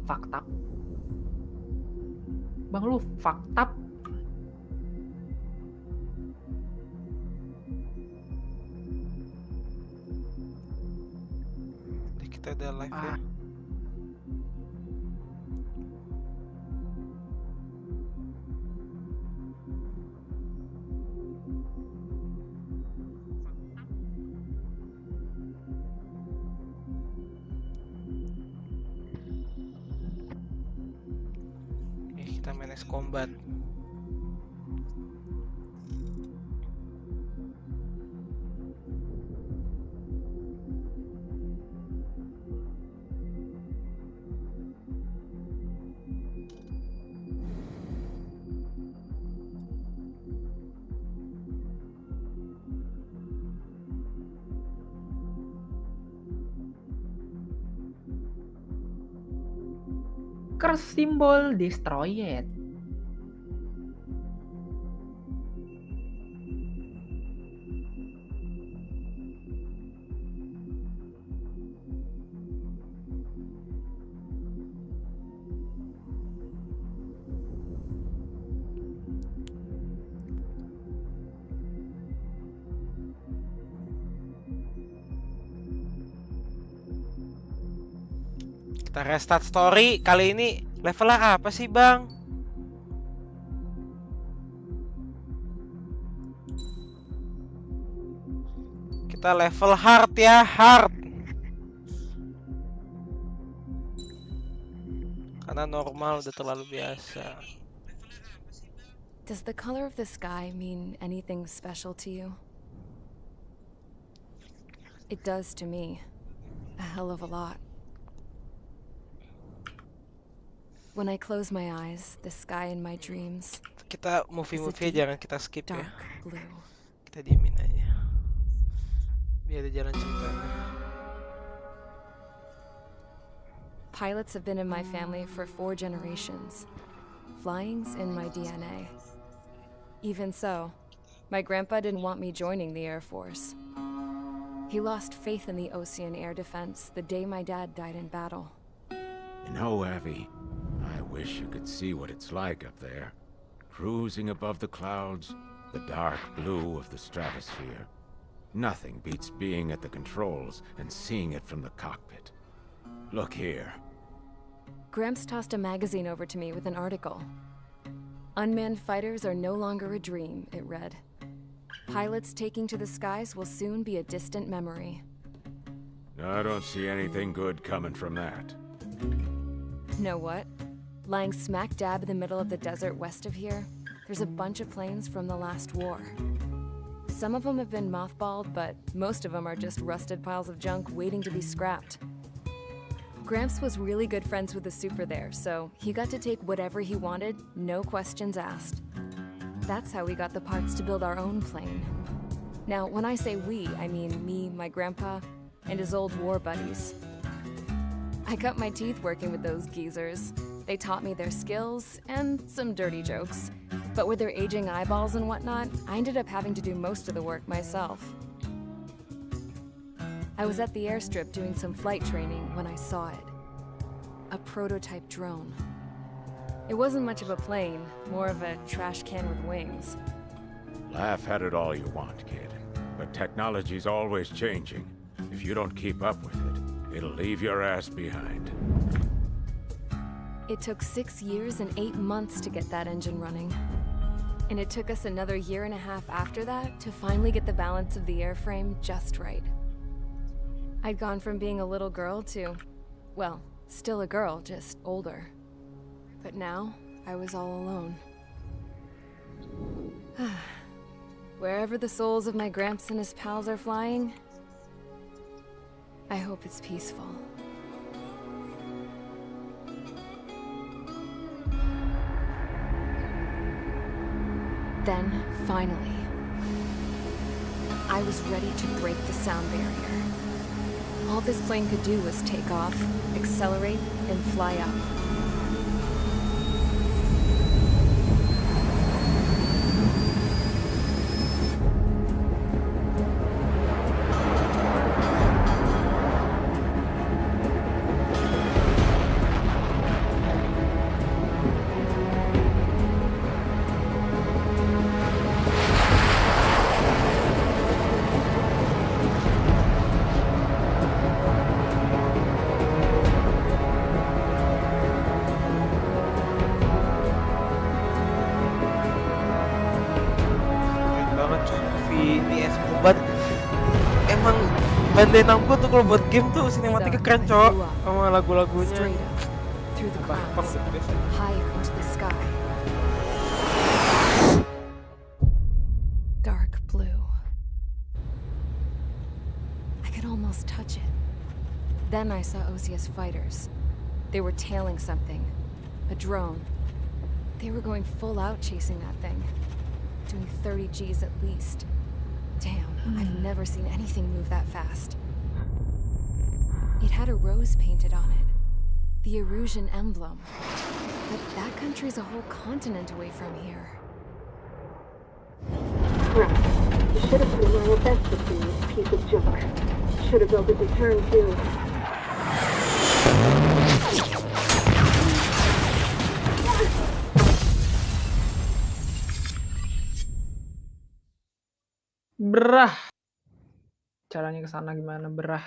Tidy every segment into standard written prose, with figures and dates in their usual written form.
Fakta. Bang lu fakta. Kita udah live ya. Kita main combat. Curse symbol destroyed. Kita restart story. Kali ini levelnya apa sih, Bang? Kita level hard ya, hard. Karena normal udah terlalu biasa. Does the color of the sky mean anything special to you? It does to me. A hell of a lot. When I close my eyes, the sky in my dreams Kita movie jangan kita skip ya. dark blue. Kita diemin aja. Biar ada jalan ceritanya. Pilots have been in my family for 4 generations. Flying's in my DNA. Even so, my grandpa didn't want me joining the Air Force. He lost faith in the Ocean Air Defense the day my dad died in battle. You know, Abby, I wish you could see what it's like up there. Cruising above the clouds, the dark blue of the stratosphere. Nothing beats being at the controls and seeing it from the cockpit. Look here. Gramps tossed a magazine over to me with an article. Unmanned fighters are no longer a dream, it read. Pilots taking to the skies will soon be a distant memory. I don't see anything good coming from that. Know what? Lying smack dab in the middle of the desert west of here, there's a bunch of planes from the last war. Some of them have been mothballed, but most of them are just rusted piles of junk waiting to be scrapped. Gramps was really good friends with the super there, so he got to take whatever he wanted, no questions asked. That's how we got the parts to build our own plane. Now, when I say we, I mean me, my grandpa, and his old war buddies. I cut my teeth working with those geezers. They taught me their skills and some dirty jokes. But with their aging eyeballs and whatnot, I ended up having to do most of the work myself. I was at the airstrip doing some flight training when I saw it. A prototype drone. It wasn't much of a plane, more of a trash can with wings. Laugh at it all you want, kid. But technology's always changing. If you don't keep up with it, it'll leave your ass behind. It took 6 years and 8 months to get that engine running. And it took us another 1.5 years after that to finally get the balance of the airframe just right. I'd gone from being a little girl to, well, still a girl, just older. But now, I was all alone. Wherever the souls of my Gramps and his pals are flying, I hope it's peaceful. Then, finally, I was ready to break the sound barrier. All this plane could do was take off, accelerate, and fly up. andain aku tuh kalau buat game tuh sinematiknya So, keren I cok, flew up, sama lagu-lagunya. straight up, through the Bang clouds, gitu biasa. higher into the sky. Dark blue. I could almost touch it. Then I saw Osia's fighters. They were tailing something. A drone. They were going full out chasing that thing. Doing 30 Gs at least. Damn, I've never seen anything move that fast. It had a rose painted on it. The Erusian emblem. But that country's a whole continent away from here. Crap. You should have put in my best with this piece of junk. Should have built a deterrent too. Berah. Caranya ke sana gimana, berah?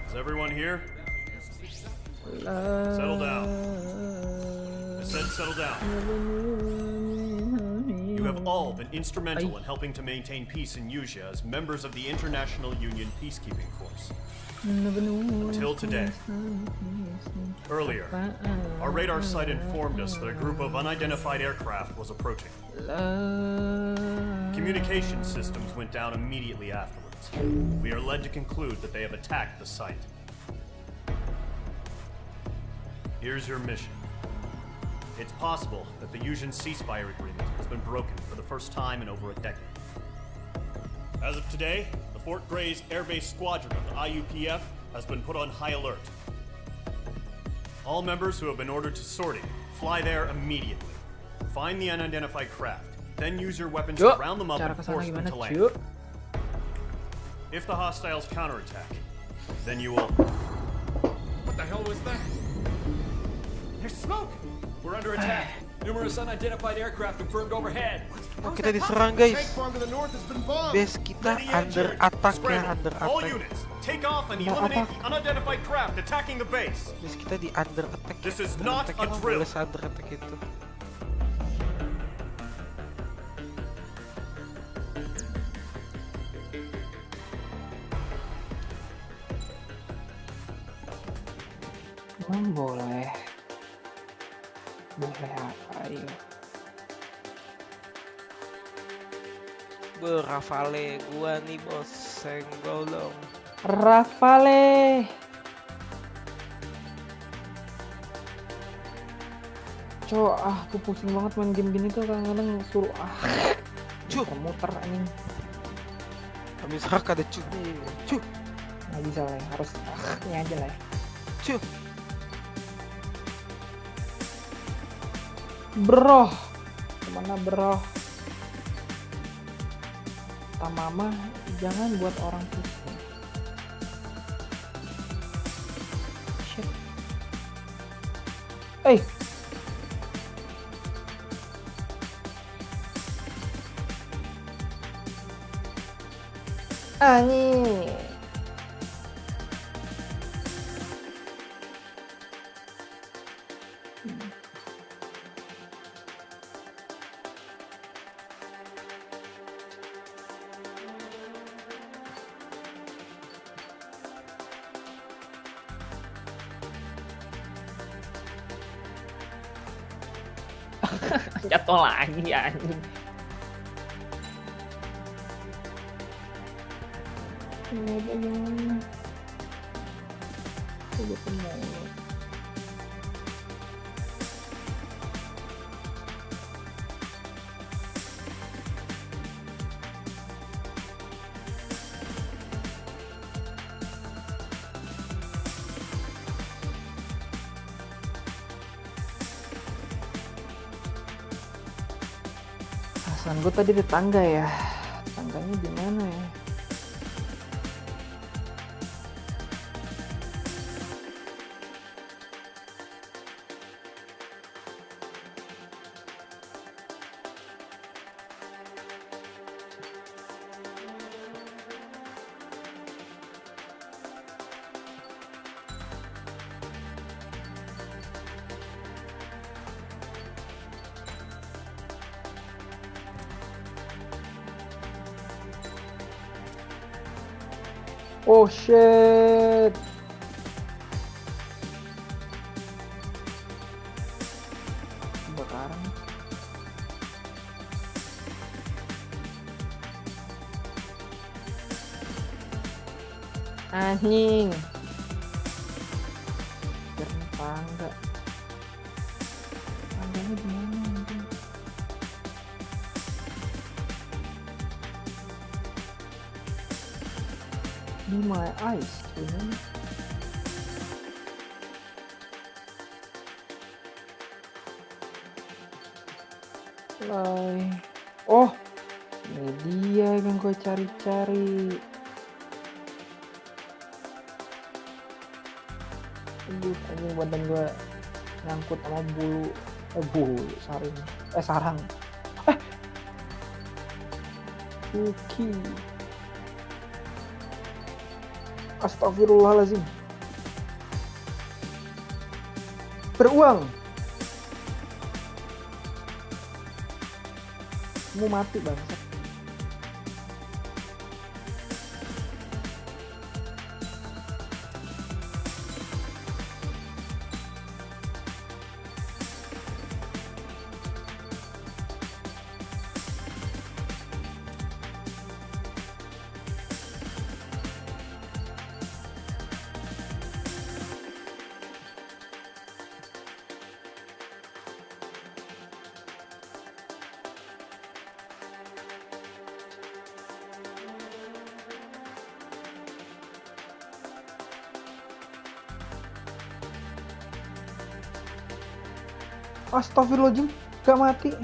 Is everyone here? Settle down. I said settle down. You have all been instrumental in helping to maintain peace in Yuzha as members of the International Union Peacekeeping Force. Until today. Earlier, our radar site informed us that a group of unidentified aircraft was approaching. Communication systems went down immediately afterwards. We are led to conclude that they have attacked the site. Here's your mission. It's possible that the Yuzhan ceasefire agreement has been broken for the first time in over a decade. As of today, the Fort Gray's Airbase Squadron of the IUPF has been put on high alert. All members who have been ordered to sortie, fly there immediately. Find the unidentified craft, then use your weapons to round them up Cara and kesana force them gimana, to land. Cuk? If the hostiles counterattack, then you will... What the hell was that? There's smoke! We're under attack. Numerous unidentified aircraft confirmed overhead. Oh, kita diserang guys. Farm to the north has been bombed. Base kita Ready, under engine. attack ya, Scramble. under All attack. units, take off and Under eliminate attack. the unidentified craft attacking the base. Base kita di under attack. This is Under not attack a emang drill. boleh under attack itu. Boleh. Boleh apa ya? Rafale gua nih bos, senggol dong. Rafale. Cok, aku pusing banget main game gini tuh kadang-kadang suruh muter anjing. Habis hak ada cu. Nggak bisa lah, harus ini aja lah. Cu. Bro, kemana bro? Kata mama, jangan buat orang pusing. Shit. Ani. Jatuh lagi anjing. Ini gimana? Udah penuh. Perasaan gue tadi di tangga ya. Tangganya di mana ya? Oh shit. Kebakaran. Anjing. Jernih tangga. Tangganya gimana anjing? Be my eyes, ini. Oh, ini dia yang gue cari-cari. Aduh, anjing badan gue nyangkut sama bulu sarang. Oke. Astagfirullahaladzim. Beruang. Mau mati bangsa. Astagfirullahaladzim, gak mati.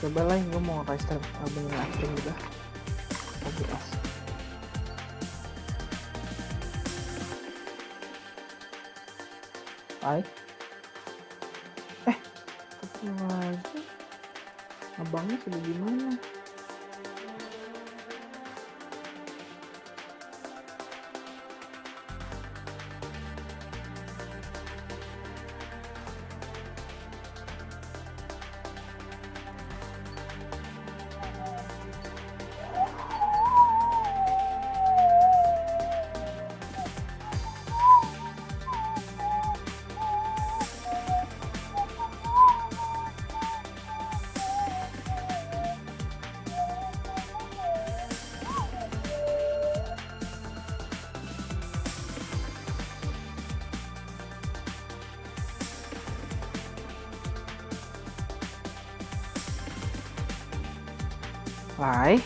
Coba lah, gue mau restart abang acting udah. OBS. Hai. Apa lagi? Abangnya sudah gimana? Hai.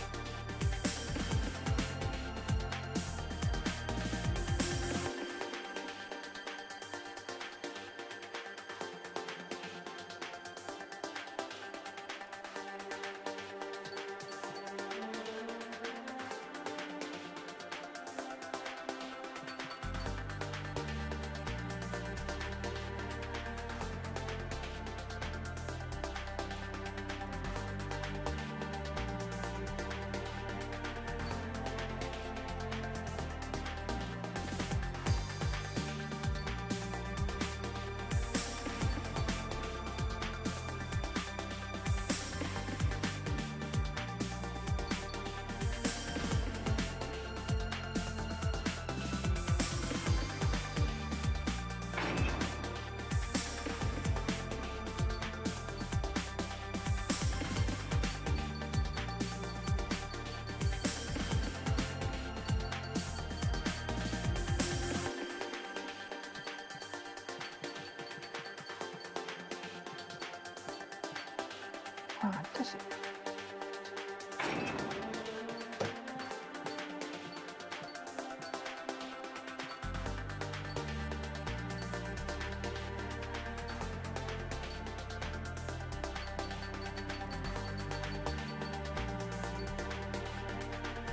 tes.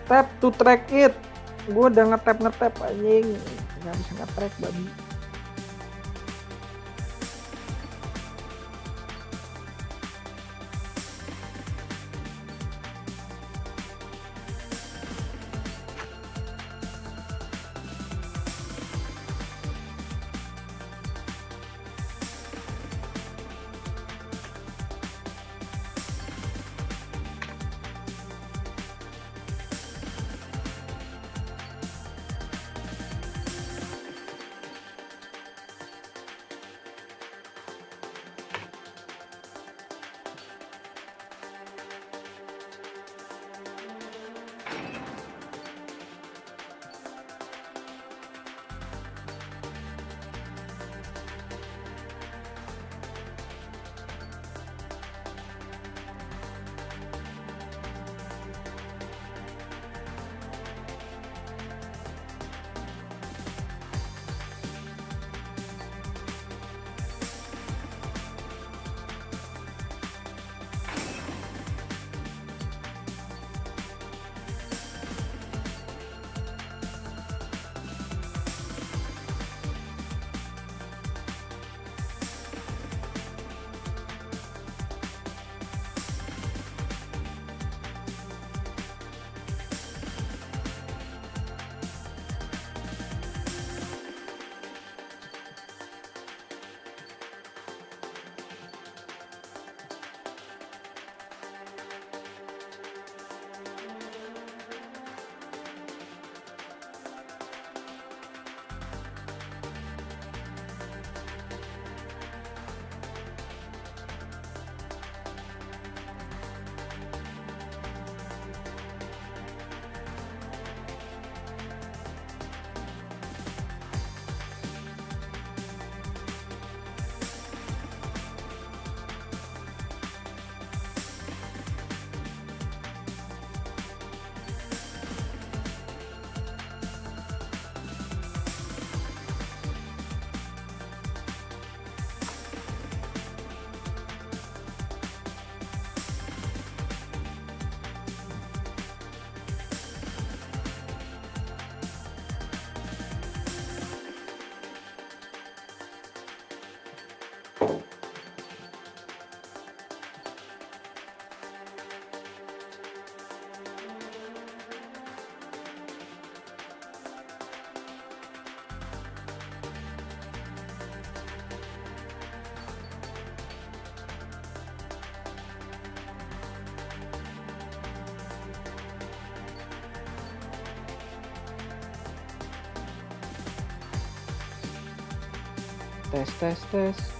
Tap to track it. Gue udah ngetap anjing. Gak bisa nge-track babi. Tes.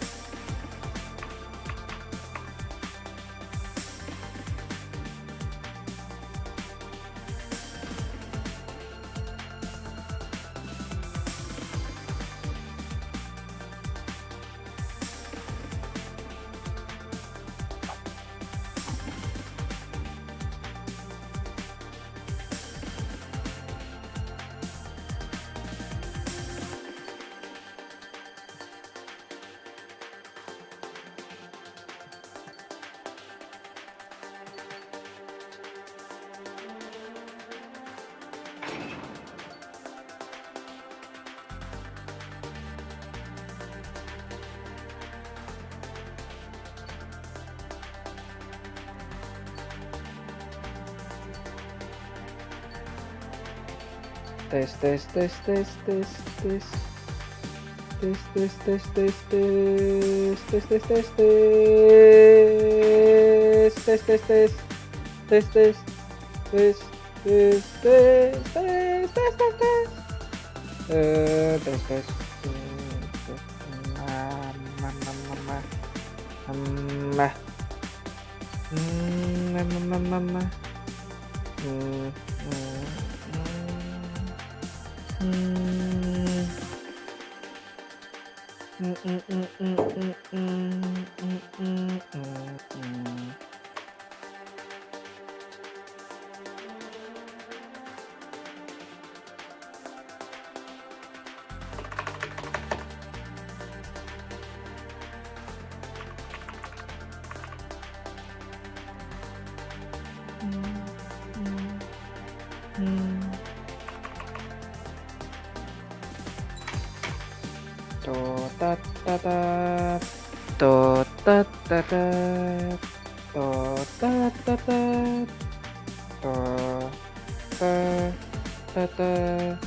Totat-tatat. Totat-tatat. Totat-tatat. Totat-tatat.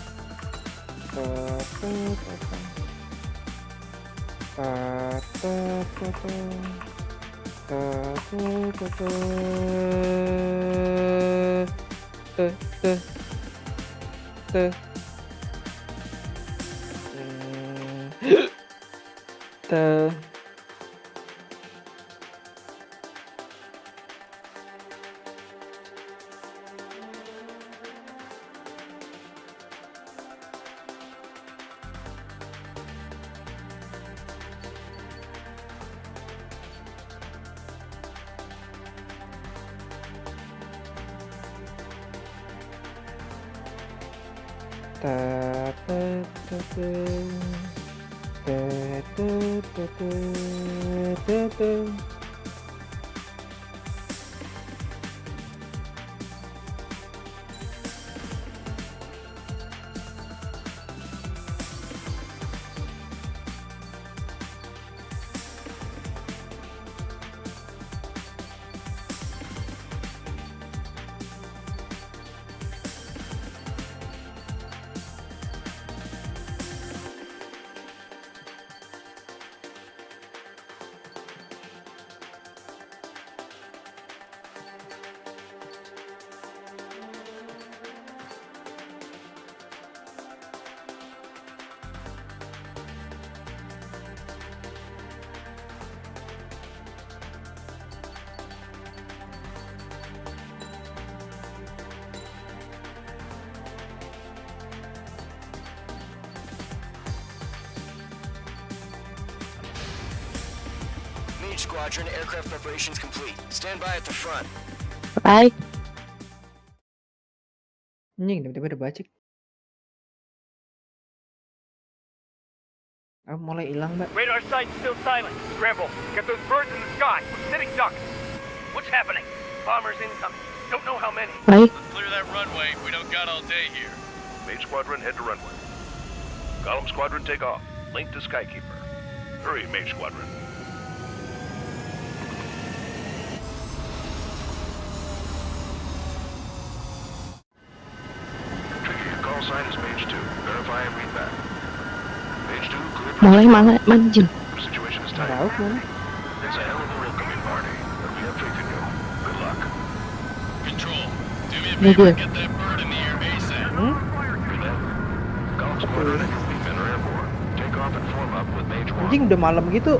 Mage Squadron, aircraft preparations complete. Stand by at the front. Bye. Anjing, tiba-tiba ada bacik. Oh, mulai hilang, Mbak. Radar site's still silent. Scramble. Get those birds in the sky. We're sitting ducks. What's happening? Bombers incoming. Don't know how many. Bye. Let's clear that runway. We don't got all day here. Mage Squadron, head to runway. Column Squadron, take off. Link to Skykeeper. Hurry, Mage Squadron. Trigger, your call sign is Mage 2. Verify and read back. Mage 2, cleared for Mulai manjing. situation is Tahu tight. mana? It's a hell of a welcoming party, but we have faith in you. Good luck. Control. Do me a Maybe. favor and get that bird in the air ASAP. Read that. Column Squadron and your wingmen are airborne. Take off and form up with Mage 1. Anjing udah malam gitu.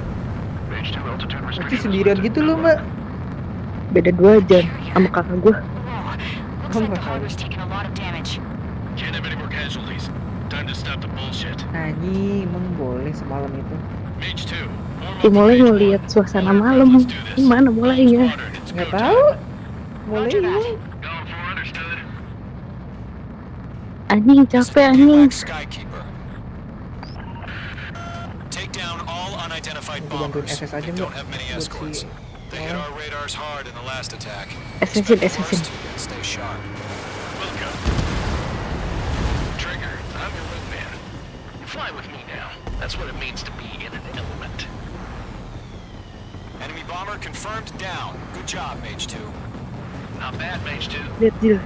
Mage 2, altitude Masih restrictions. sendirian lifted. gitu loh, Mbak. Beda 2 jam sama kakak gue. Oh, nggak tahu. Can't have any more casualties. Time to stop the bullshit. Anjing, emang boleh semalam itu. Mage 2. Form Ya up mulai Mage ngeliat 1. suasana All malam. aircraft, let's do this. Gimana mulainya? Squadron, it's Nggak go tahu. time. Mulai hilang. Going for understood. Anjing capek anjing. Skykeeper. Take down all unidentified Aku bantuin bombers. SS aja, They Mbak. don't have many Buat escorts. si They hit our radars hard in the last attack. Assassin, Expect the assassin. worst and stay sharp. Welcome. Trigger, I'm your wingman. Fly with me now. That's what it means to be in an element. Enemy bomber confirmed down. Good job, Mage 2. Not bad, Mage 2. Lihat dulu.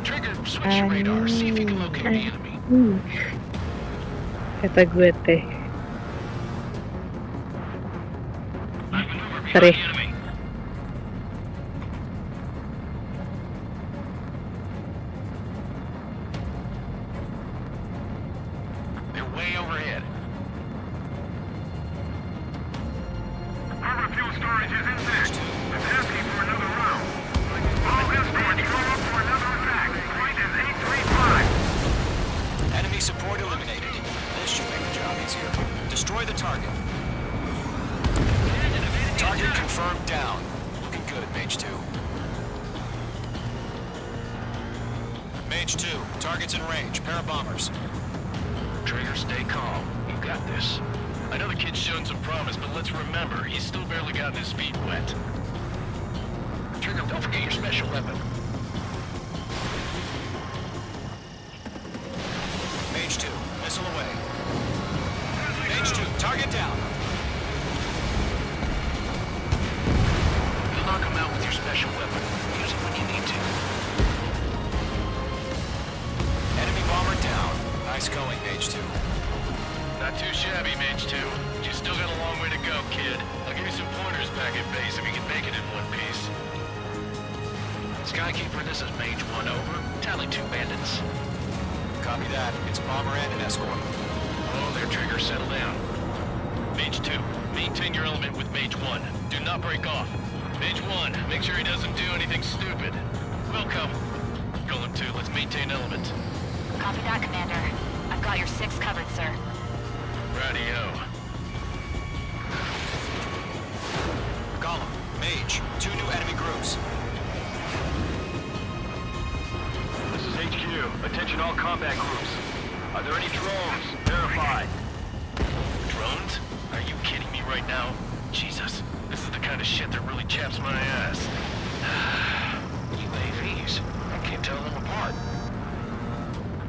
Trigger, switch your radar. See if you can locate the enemy. Kata gue teh. Maneuver Sorry. behind the enemy. They're way overhead. Harbor fuel storage is intact. It's asking for another round. All escorts go up for another attack. Point is 835. Enemy support eliminated. This should make the job easier. Destroy the target. Target confirmed down. Looking good, Mage 2. Mage 2, target's in range. Pair of bombers. Trigger, stay calm. You got this. I know the kid's shown some promise, but let's remember, he's still barely gotten his feet wet. Trigger, don't forget your special weapon. Mage 2, missile away. Target down. You'll knock him out with your special weapon. Use it when you need to. Enemy bomber down. Nice going, Mage 2. Not too shabby, Mage 2. But you still got a long way to go, kid. I'll give you some pointers back at base if you can make it in one piece. Skykeeper, this is Mage 1, over. Tally 2 bandits. Copy that. It's bomber and an escort. Oh, there, Trigger, settle down. Mage 2, maintain your element with Mage 1. Do not break off. Mage 1, make sure he doesn't do anything stupid. Welcome. Golem 2, let's maintain element. Copy that, Commander. I've got your 6 covered, sir. Radio. Golem, Mage, 2 new enemy groups. This is HQ. Attention all combat groups. Are there any drones? Verify. Drones? Are you kidding me right now? Jesus, this is the kind of shit that really chaps my ass. UAVs. I can't tell them apart.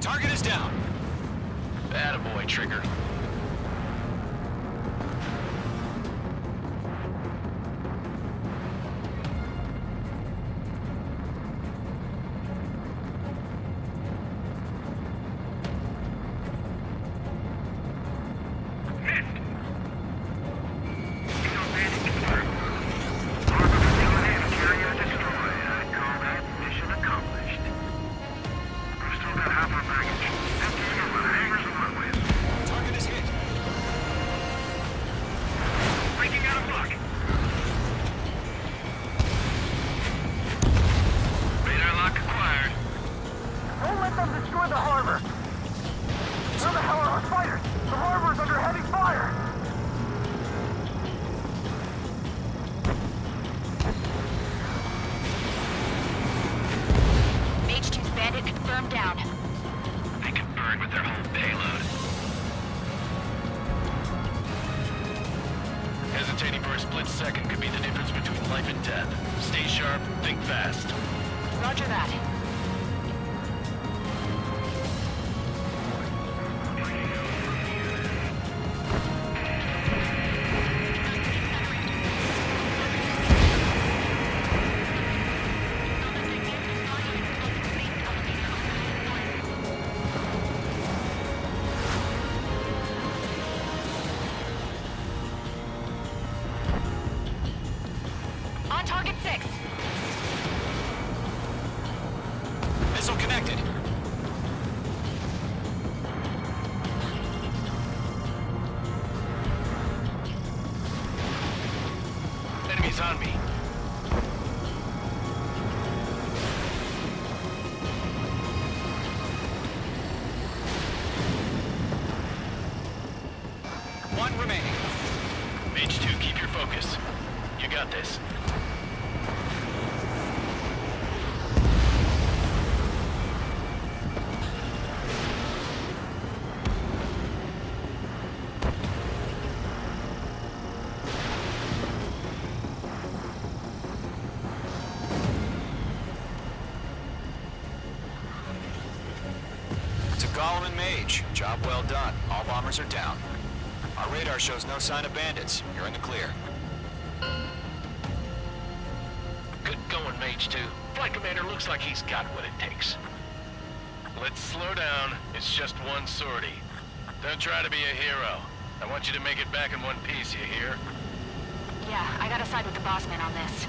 Target is down. Attaboy, Trigger. Target is hit. Breaking out of luck. Radar lock acquired. Don't let them destroy the harbor. Where the hell are our fighters? The harbor's under heavy fire. Mage 2's bandit confirmed down. They can burn with their whole payload. Hesitating for a split second could be the difference between life and death. Stay sharp, think fast. Roger that. On target 6. Missile connected. Enemies on me. One remaining. Mage 2, keep your focus. You got this. To Golem and Mage, job well done. All bombers are down. Our radar shows no sign of bandits. You're in the clear. Good going, Mage 2. Flight Commander looks like he's got what it takes. Let's slow down. It's just one sortie. Don't try to be a hero. I want you to make it back in one piece, you hear? Yeah, I gotta side with the boss man on this.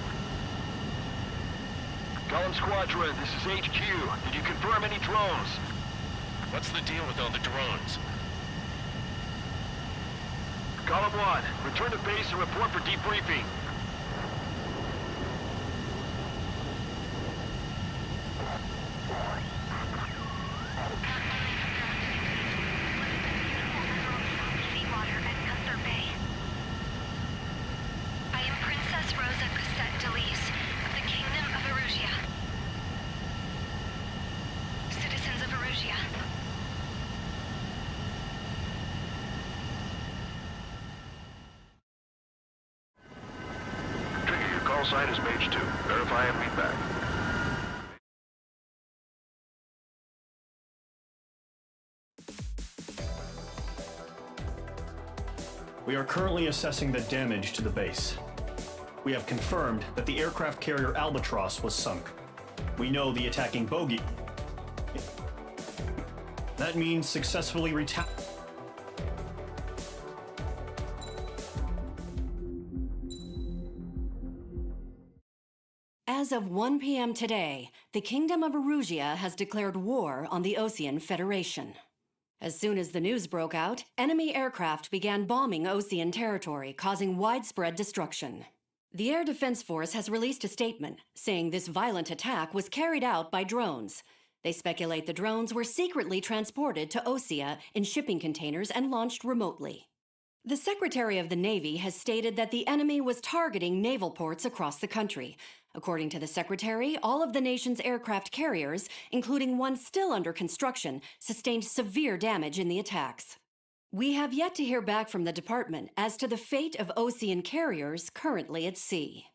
Golem Squadron, this is HQ. Did you confirm any drones? What's the deal with all the drones? Golem 1, return to base and report for debriefing. I am Princess Rosa Cassette Delise of the Kingdom of Erusia. Citizens of Erusia. Trigger, your call sign is Mage 2. Verify and read back. We are currently assessing the damage to the base. We have confirmed that the aircraft carrier Albatross was sunk. We know the attacking bogey. That means successfully As of 1 p.m. today, the Kingdom of Erusia has declared war on the Osean Federation. As soon as the news broke out, enemy aircraft began bombing Osean territory, causing widespread destruction. The Air Defense Force has released a statement saying this violent attack was carried out by drones. They speculate the drones were secretly transported to Osea in shipping containers and launched remotely. The Secretary of the Navy has stated that the enemy was targeting naval ports across the country. According to the Secretary, all of the nation's aircraft carriers, including one still under construction, sustained severe damage in the attacks. We have yet to hear back from the department as to the fate of Osean carriers currently at sea.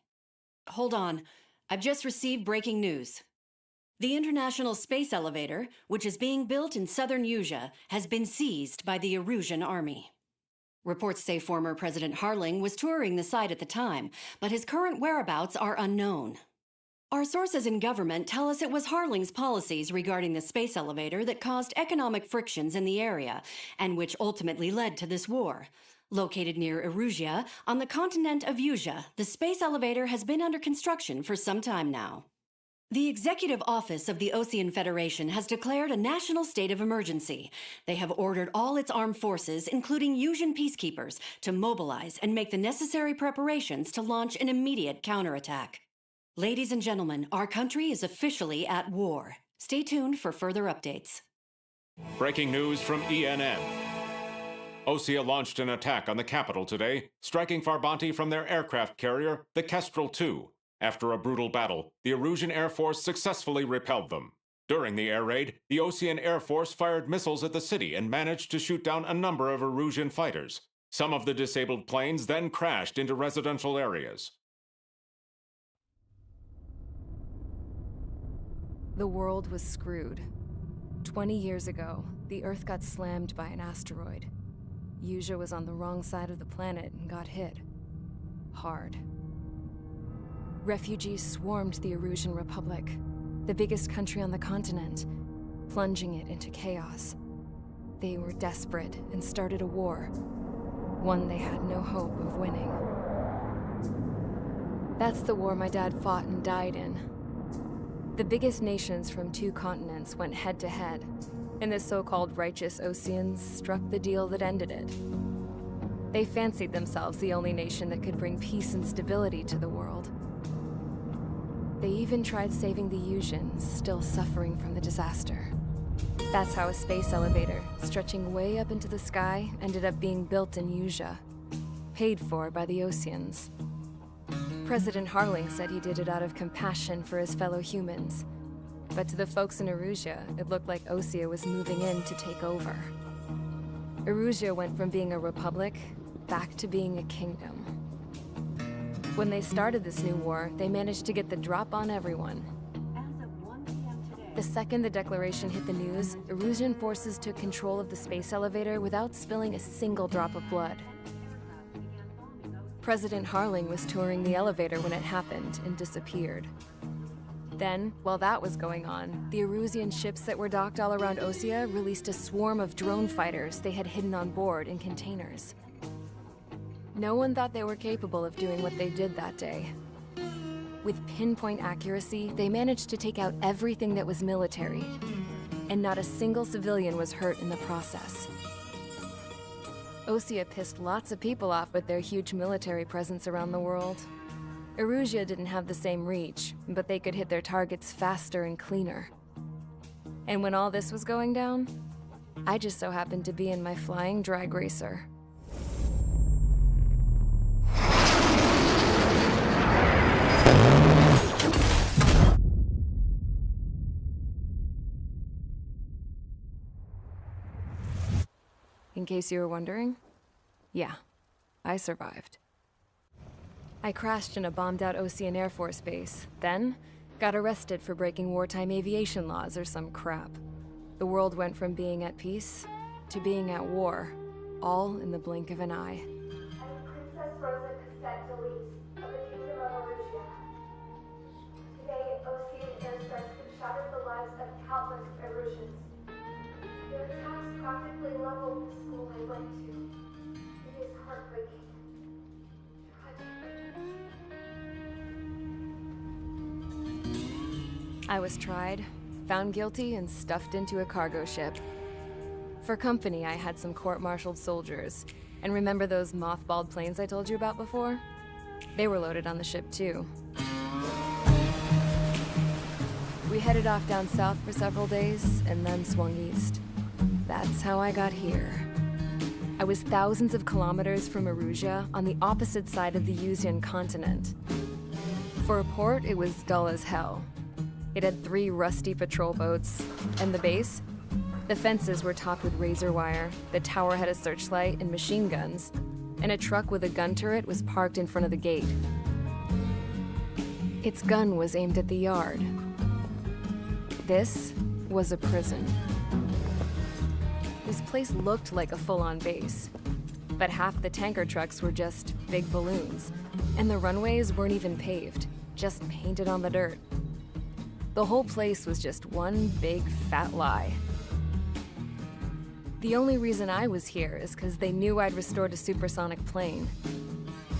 Hold on, I've just received breaking news. The International Space Elevator, which is being built in southern Usea, has been seized by the Erusian Army. Reports say former President Harling was touring the site at the time, but his current whereabouts are unknown. Our sources in government tell us it was Harling's policies regarding the space elevator that caused economic frictions in the area, and which ultimately led to this war. Located near Erusia, on the continent of Usea, the space elevator has been under construction for some time now. The Executive Office of the Osean Federation has declared a national state of emergency. They have ordered all its armed forces, including Usian peacekeepers, to mobilize and make the necessary preparations to launch an immediate counterattack. Ladies and gentlemen, our country is officially at war. Stay tuned for further updates. Breaking news from ENN. Osea launched an attack on the capital today, striking Farbanti from their aircraft carrier, the Kestrel II. After a brutal battle, the Erusian Air Force successfully repelled them. During the air raid, the Osean Air Force fired missiles at the city and managed to shoot down a number of Erusian fighters. Some of the disabled planes then crashed into residential areas. The world was screwed. 20 years ago, the Earth got slammed by an asteroid. Usea was on the wrong side of the planet and got hit. Hard. Refugees swarmed the Erusian Republic, the biggest country on the continent, plunging it into chaos. They were desperate and started a war, one they had no hope of winning. That's the war my dad fought and died in. The biggest nations from 2 continents went head-to-head, and the so-called righteous Oseans struck the deal that ended it. They fancied themselves the only nation that could bring peace and stability to the world. They even tried saving the Usians, still suffering from the disaster. That's how a space elevator, stretching way up into the sky, ended up being built in Usea, paid for by the Oseans. President Harling said he did it out of compassion for his fellow humans. But to the folks in Erusia, it looked like Osea was moving in to take over. Erusia went from being a republic back to being a kingdom. When they started this new war, they managed to get the drop on everyone. The second the declaration hit the news, Erusian forces took control of the space elevator without spilling a single drop of blood. President Harling was touring the elevator when it happened and disappeared. Then, while that was going on, the Erusian ships that were docked all around Osea released a swarm of drone fighters they had hidden on board in containers. No one thought they were capable of doing what they did that day. With pinpoint accuracy, they managed to take out everything that was military, and not a single civilian was hurt in the process. Osea pissed lots of people off with their huge military presence around the world. Erusia didn't have the same reach, but they could hit their targets faster and cleaner. And when all this was going down, I just so happened to be in my flying drag racer. In case you were wondering, yeah, I survived. I crashed in a bombed-out Osean Air Force base, then got arrested for breaking wartime aviation laws or some crap. The world went from being at peace to being at war, all in the blink of an eye. frozen cassette deletes of the Kingdom of Erusia. Today, Ocean airstrikes have shattered the lives of countless Erusians. Their attacks practically leveled the school I went to. It is heartbreaking. Tragic. I was tried, found guilty, and stuffed into a cargo ship. For company, I had some court-martialed soldiers. And remember those mothballed planes I told you about before? They were loaded on the ship, too. We headed off down south for several days, and then swung east. That's how I got here. I was thousands of kilometers from Erusia, on the opposite side of the Yuzian continent. For a port, it was dull as hell. It had 3 rusty patrol boats, and the base? The fences were topped with razor wire, the tower had a searchlight and machine guns, and a truck with a gun turret was parked in front of the gate. Its gun was aimed at the yard. This was a prison. This place looked like a full-on base, but half the tanker trucks were just big balloons, and the runways weren't even paved, just painted on the dirt. The whole place was just one big fat lie. The only reason I was here is because they knew I'd restored a supersonic plane.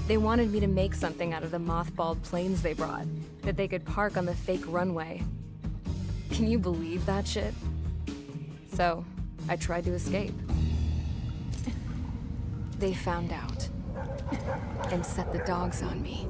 They wanted me to make something out of the mothballed planes they brought, that they could park on the fake runway. Can you believe that shit? So, I tried to escape. They found out, and set the dogs on me.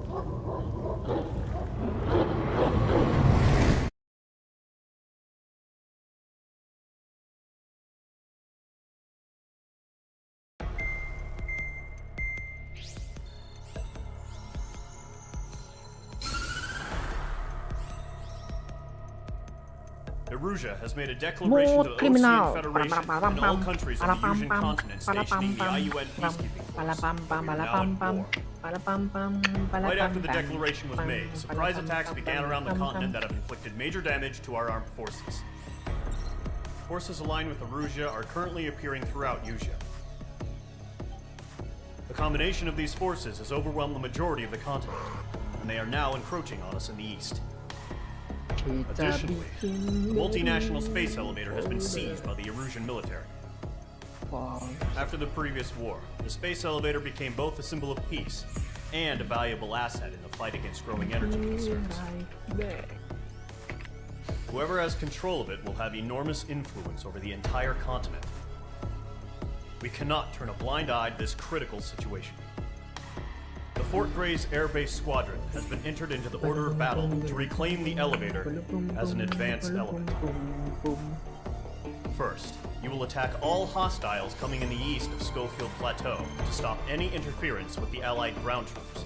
Erusia has made a declaration to the Ocean Federation and all countries of the Yusian continent stationing the IUN peacekeeping force. We are now at war. Right after the declaration was made, surprise attacks began around the continent that have inflicted major damage to our armed forces. Forces aligned with Erusia are currently appearing throughout Yusia. The combination of these forces has overwhelmed the majority of the continent, and they are now encroaching on us in the east. Additionally, the multinational space elevator has been seized by the Erusian military. After the previous war, the space elevator became both a symbol of peace and a valuable asset in the fight against growing energy concerns. Whoever has control of it will have enormous influence over the entire continent. We cannot turn a blind eye to this critical situation. The Fort Gray's Air Base Squadron has been entered into the order of battle to reclaim the elevator as an advanced element. First, you will attack all hostiles coming in the east of Schofield Plateau to stop any interference with the Allied ground troops.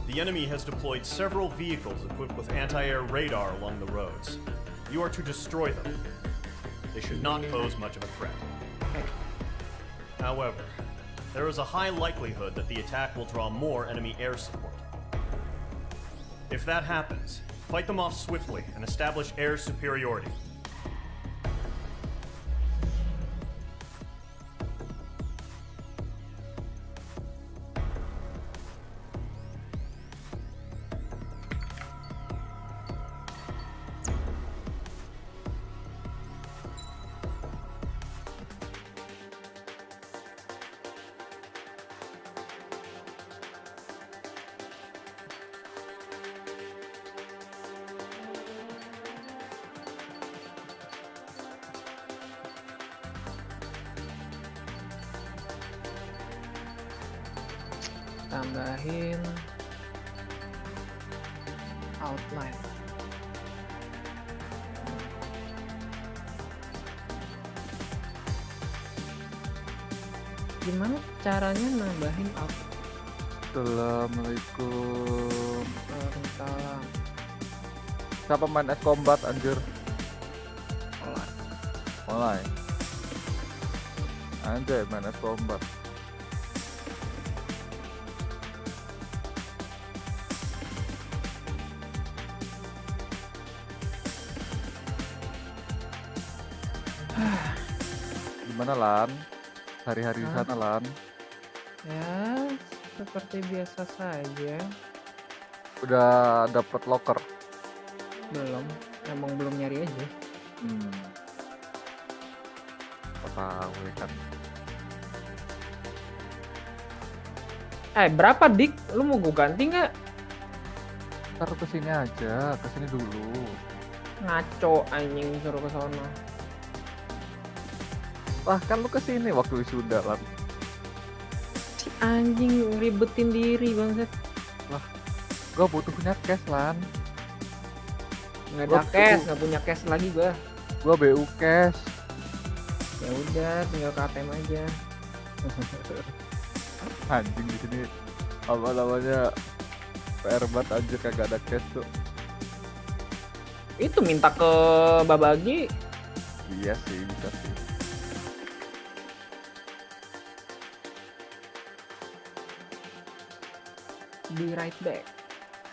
The enemy has deployed several vehicles equipped with anti-air radar along the roads. You are to destroy them. They should not pose much of a threat. However, there is a high likelihood that the attack will draw more enemy air support. If that happens, fight them off swiftly and establish air superiority. Tambahin outline. Gimana caranya nambahin outline? Assalamualaikum. Waalaikumsalam. Siapa main es combat anjir? Online. Anjay main es combat. Gimana Lan? Hari-hari di sana Lan? Ya, Seperti biasa saja. Udah dapet locker. Belum. Emang belum nyari aja. Apa tahu ya kan. Berapa dik? Lu mau gue ganti nggak? Ntar kesini aja, kesini dulu. Ngaco anjing suruh ke sono. Lah kan lu kesini waktu wisuda lah. Si anjing ribetin diri banget. Gua butuhnya cash lan. Nggak Gua ada cash, nggak punya cash lagi gua. Gua BU cash. Ya udah, tinggal ke ATM aja. Anjing di sini apa namanya PR banget anjir kagak ada cash tuh. Itu minta ke Babagi. Iya sih bisa sih. Be right back.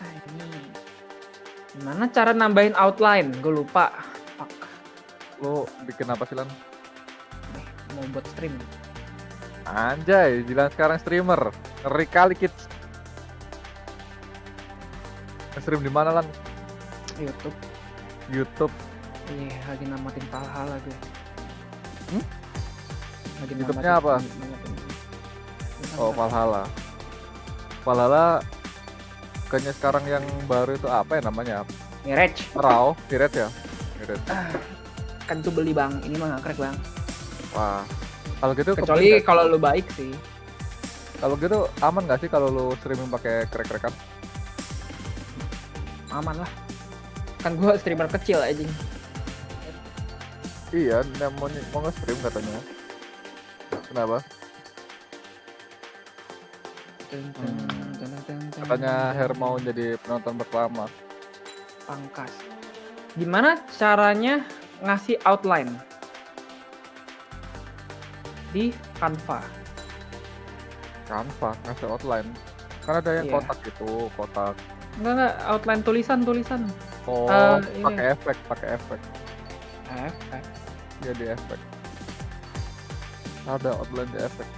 Ini. Gimana cara nambahin outline? Gue lupa. Fuck. Lu bikin apa sih lan? Mau buat stream. Anjay, Jilan sekarang streamer. Ngeri kali kids. Stream di mana lan? YouTube. YouTube. Iya, lagi namatin Valhalla gue. Lagi YouTube-nya apa? Oh, Valhalla. Valhalla bukannya sekarang yang baru itu apa ya namanya? Mirage. Raw, Mirage ya? Mirage. Kan tuh beli bang, ini mah nggak crack bang. Wah, kalau gitu Kecuali kalau lu baik sih. kalau gitu aman nggak sih kalau lu streaming pakai crack-crackan? Aman lah. Kan gua streamer kecil aja. Iya, mau nge-stream katanya. Kenapa? Katanya Her mau jadi penonton pertama. Pangkas. Gimana caranya ngasih outline di Canva? Canva ngasih outline. Kan ada yang Iya. kotak gitu, kotak. Enggak, outline tulisan. Oh, Iya. pakai efek. Efek. Jadi efek. Ada outline di efek.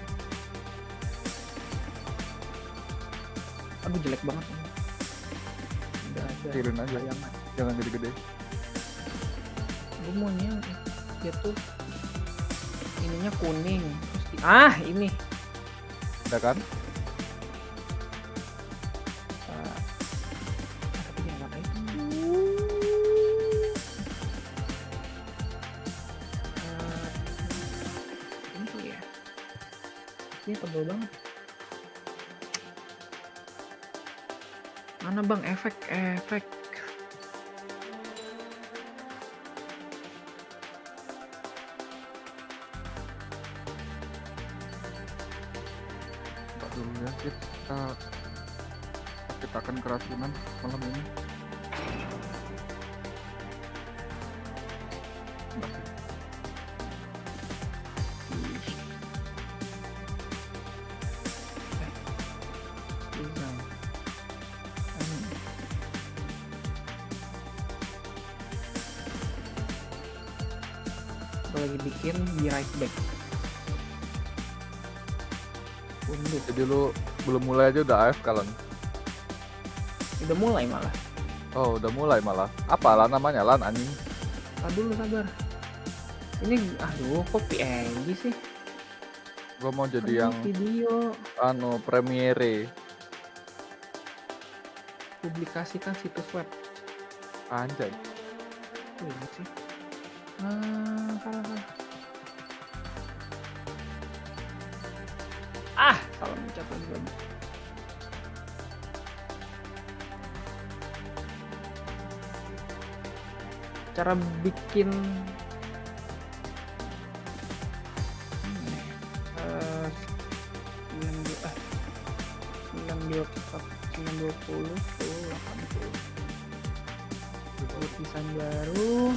Aduh jelek banget. Udah ada. Kecilin aja. bayangan. Jangan gede-gede. Gue maunya dia tuh ininya kuning. Terus ini. Ada kan? Tapi jangan pakai itu. Ini kali ya. Ini tebel banget. Mana bang efek? Pak dulu ya, kita akan keracunan malam ini. Bentar. Gue lagi bikin be right back. Unduh. Jadi lu belum mulai aja udah AFK lan. Udah mulai malah. Oh, udah mulai malah. Apa lan namanya lan anjing? Dulu sabar. Ini aduh kok PNG sih? Gua mau jadi yang video premiere. Publikasikan situs web. Anjay. Oh ini sih. Salah. Salah mencet lagi babi. Cara bikin lukisan baru.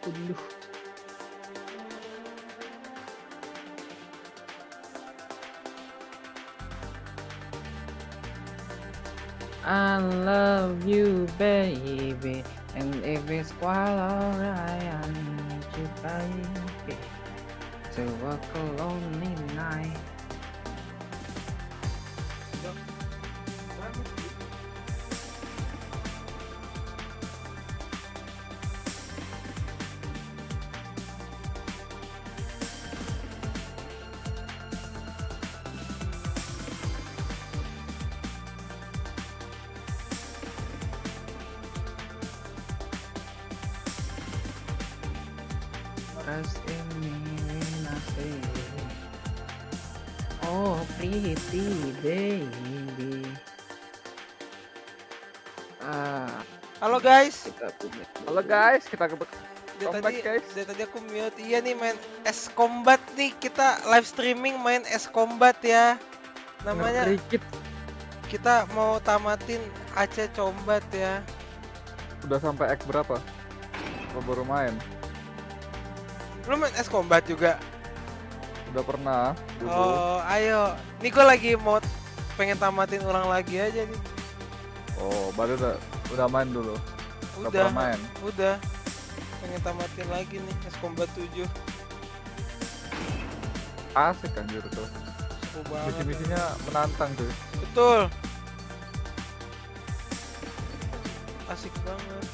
Dulu. I love you, baby, and if it's quite alright, I need you, baby, to walk a lonely night. Trust in me when I say, oh pretty baby. Halo guys. Halo guys, kita Dari comeback tadi, guys. dari tadi aku mute. Iya nih main S Combat nih. Kita live streaming main S Combat ya. Namanya Dikit. kita mau tamatin AC Combat ya. Udah sampai X berapa? Lo baru main? Lu main S Combat juga? Udah pernah dulu. Oh, ayo. Nih gue lagi mau pengen tamatin ulang lagi aja nih. Oh, baru udah main dulu. Udah pernah main. Udah. Pengen tamatin lagi nih S Combat 7. Asik anjir tuh. Seru banget. Misi-misinya menantang tuh. Betul. Asik banget.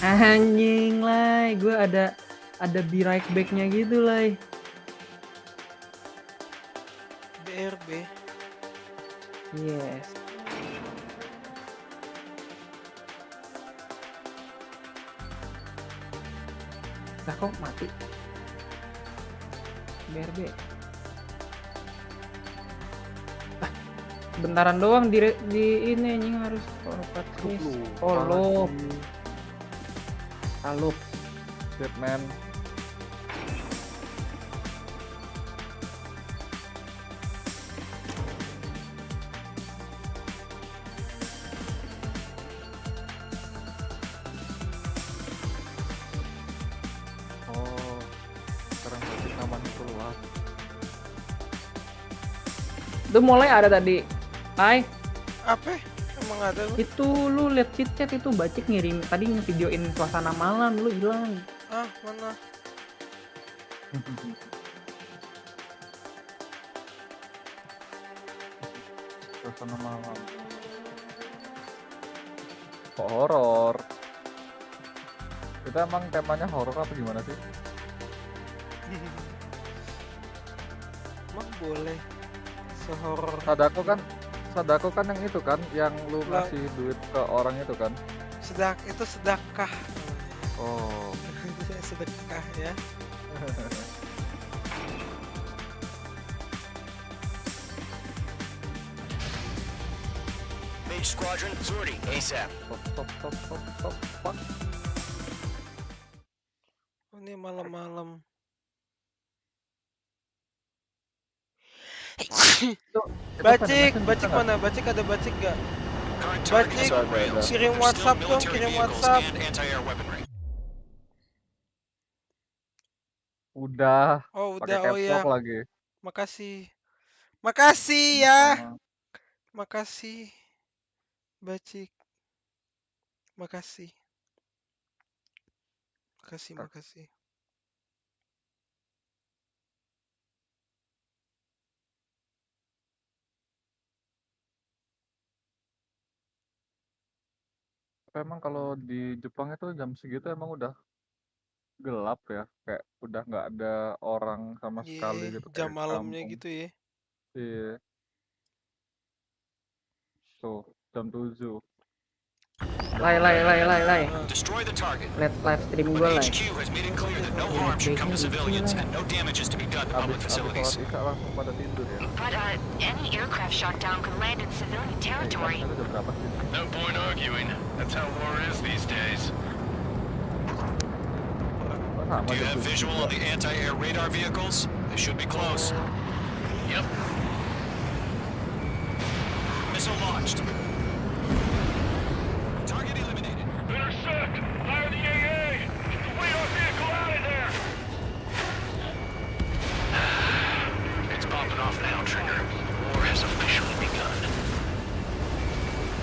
Anjing Lai, gue ada be right back-nya gitu Lai. BRB. Yes. Lah kok mati? BRB. Bentaran doang di ini anjing harus korpat guys. Oh lo. Halo. Batman. Oh, sekarang berarti namanya keluar. Itu mulai ada tadi. Hai. Apa? Emang ada lu? Itu lu lihat chat itu Bacik ngirim tadi ngevideoin suasana malam lu hilang. Ah, mana? Suasana malam. Horor. Kita emang temanya horor apa gimana sih? Emang boleh sehoror. Sadako kan yang itu kan, yang lu Lah. ngasih duit ke orang itu kan? Itu sedekah. Oh. Sedekah ya. Mage Squadron, sortie, ASAP. Stop. Fuck. Oh, ini malam-malam. Bacik mana? Bacik ada Bacik gak? Current target is Bacik, on rails. kirim There's WhatsApp still dong, military kirim vehicles WhatsApp. and anti-air weaponry. Udah. Oh Pakai udah, oh caps ya. lock lagi. Makasih ya. Sama. Makasih. Bacik. Makasih. Tapi emang kalau di Jepang itu jam segitu emang udah gelap ya, kayak udah nggak ada orang sama sekali Iya, gitu jam kayak malamnya kampung. gitu ya. Iya. Tuh, jam 7. Lai. Destroy the target. Lihat live stream But gue Lai. HQ has made it clear that no harm should come to civilians and no damage is to be done to public Abis sholat facilities. isya langsung pada tidur ya. But any aircraft shot down could land in civilian territory. Itu udah berapa sih? No point arguing. That's how war is these days. Oh, sama Do you jam have 7 visual juga. on the anti-air radar vehicles? They should be close. Yep. Missile launched. Target eliminated. Intersect! Fire the AA! Get the radar vehicle out of there! It's popping off now, Trigger. War has officially begun.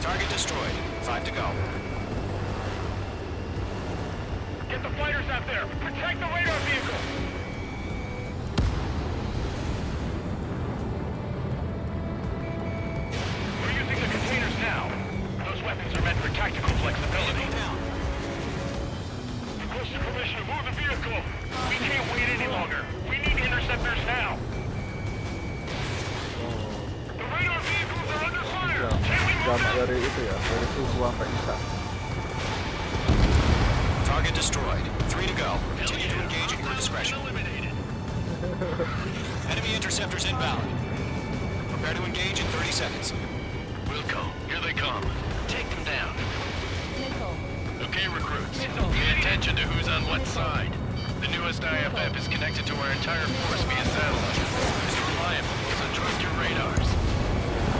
Target destroyed. 5 to go. Get the fighters out there! Protect the radar vehicle! We're using the containers now. Those weapons are meant for tactical flexibility. Requesting permission to move the vehicle. We can't wait any longer. We need interceptors now. The radar vehicles are under fire. Can we move Jam them? dari itu ya, dari suhu sampai bisa. Target destroyed. 3 to go. Continue to engage at your discretion. Enemy interceptors inbound. Prepare to engage in 30 seconds. Wilco, here they come. Take them down. Okay, recruits. Pay attention to who's on what side. The newest IFF is connected to our entire force via satellite. It's reliable, so trust your radars.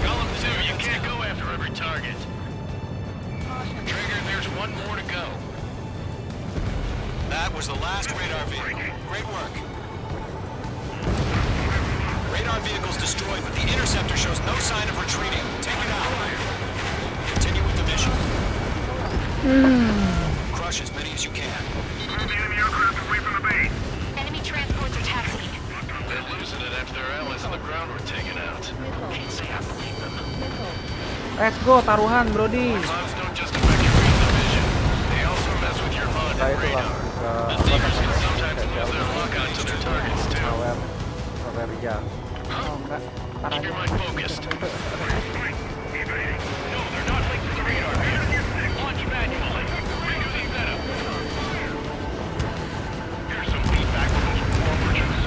Column 2, you can't go after every target. Trigger, there's one more to go. That was the last radar vehicle. Great work. Radar vehicle's destroyed, but the interceptor shows no sign of retreating. Take it out. Continue with the mission. Crush as many as you can. Move the enemy aircraft away from the base. Enemy transports are taxiing. They're losing it after their allies on the ground were taken out. Can't say I believe them. Let's go, taruhan, Brody. Clouds don't just affect your field of vision. They also mess with your HUD Nah and itulah radar. bisa The apa thievers can namanya sometimes kayak lose their lock onto their targets too. malware ya. Oh, enggak. Ntar Keep aja. your mind focused. No, they're not linked to the radar. Launch manually. Redo the setup. Here's some feedback from those war merchants.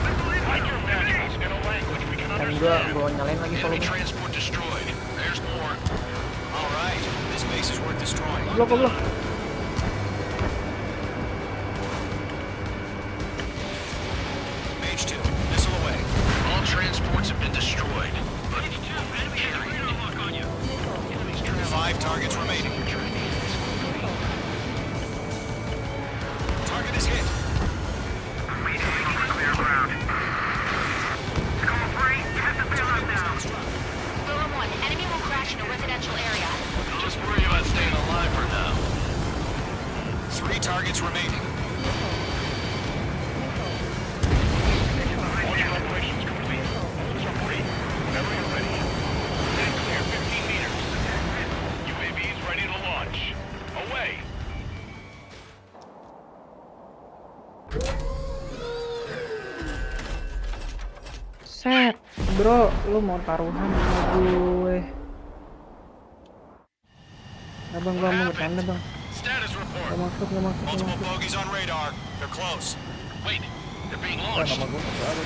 Write your manuals in a language we can Dan gua understand. nyalain lagi Enemy volume. transport destroyed. There's more. All right. This base is worth destroying. Goblok. Mage 2, missile away. All transports have been destroyed. But 5 targets remaining. Target is hit. clear ground. Call 3, get the payload down. Golem 1, enemy will crash in a residential area. Just worry about staying alive for now. 3 targets remaining. Launch operations complete. Holds are free. Whenever you're ready. Stay clear 15 meters. UAVs ready to launch. Away. Set, bro, lu mau taruhan sama gue. Nah, bang, gua mau bercanda, bang. Status Gak report. maksud, gak maksud, gak Multiple maksud. bogeys on radar. They're close. Wait, they're being Oh, launched. nama gue nggak ada.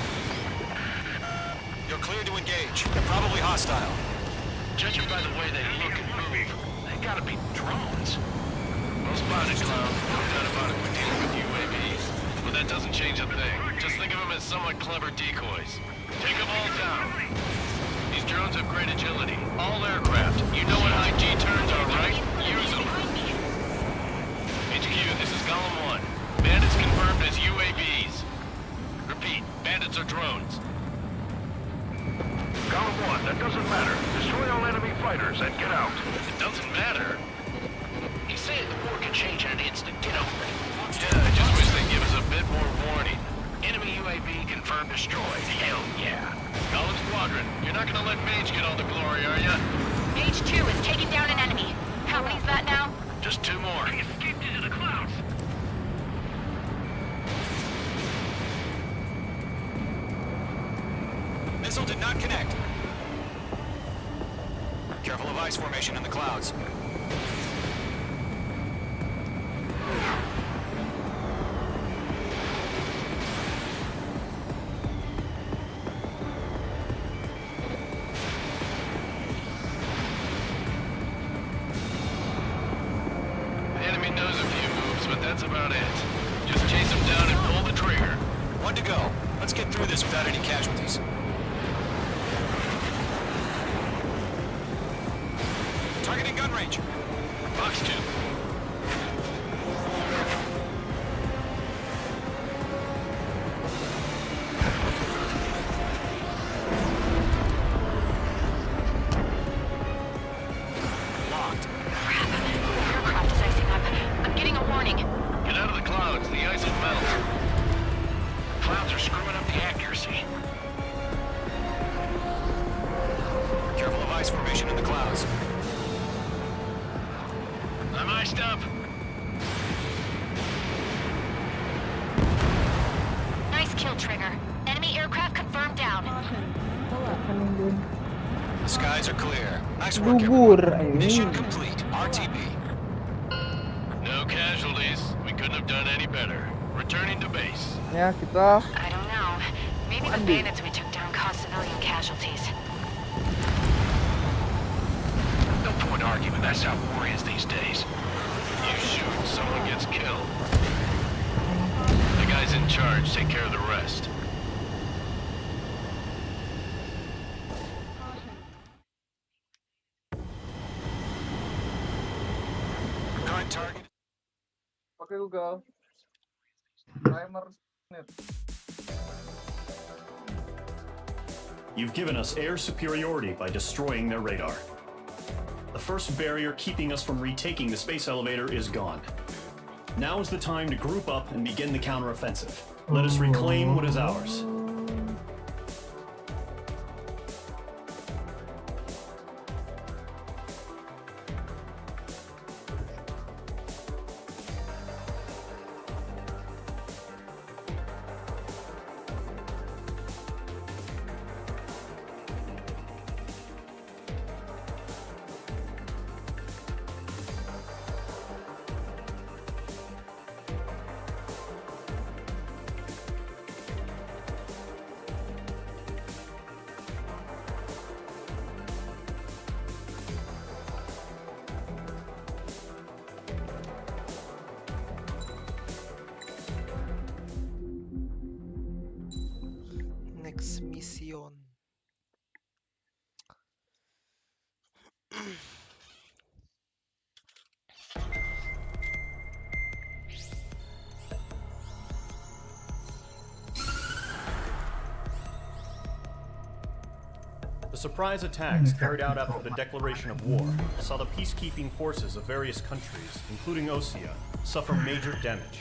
You're clear to engage. They're probably hostile. Judging by the way they look and move, they gotta be drones. Well spotted, Clown. No doubt about it when dealing with UAVs. But that doesn't change a thing. Just think of them as somewhat clever decoys. Take them all down. These drones have great agility. All aircraft. You know what high G turns are, right? Use them. HQ, this is Golem 1. Bandits confirmed as UAVs. Repeat, bandits are drones. Golem 1, that doesn't matter. Destroy all enemy fighters and get out. It doesn't matter? He's saying the war can change in an instant. Get over it. Yeah, I just wish they'd give us a bit more warning. Enemy UAV confirmed destroyed. Hell yeah. Golem Squadron, you're not gonna let Mage get all the glory, are ya? Mage 2 is taking down an enemy. How many's that now? Just 2 more. He escaped into the clouds. Missile did not connect. Careful of ice formation in the clouds. The enemy knows a few moves, but that's about it. Just chase him down and pull the trigger. 1 to go. Let's get through this without any casualties. Ranger. Box 2. Locked. Crap. Aircraft is icing up. I'm getting a warning. Get out of the clouds. The ice will melt. Clouds are screwing up the accuracy. Careful of ice formation in the clouds. I'm iced up. Nice kill, Trigger. Enemy aircraft confirmed down. The skies are clear. Nice work, Gugur. everyone. Mission complete. RTB. No casualties. We couldn't have done any better. Returning to base. Ya, kita I don't know. Maybe the bandits we took down caused civilian casualties. No point arguing. That's how war is these days. You shoot, someone gets killed. The guys in charge take care of the rest. Current target. Pakai Google. Timer menit. You've given us air superiority by destroying their radar. The first barrier keeping us from retaking the space elevator is gone. Now is the time to group up and begin the counteroffensive. Let us reclaim what is ours. Next mission. The surprise attacks carried out after the declaration of war saw the peacekeeping forces of various countries, including Osea, suffer major damage.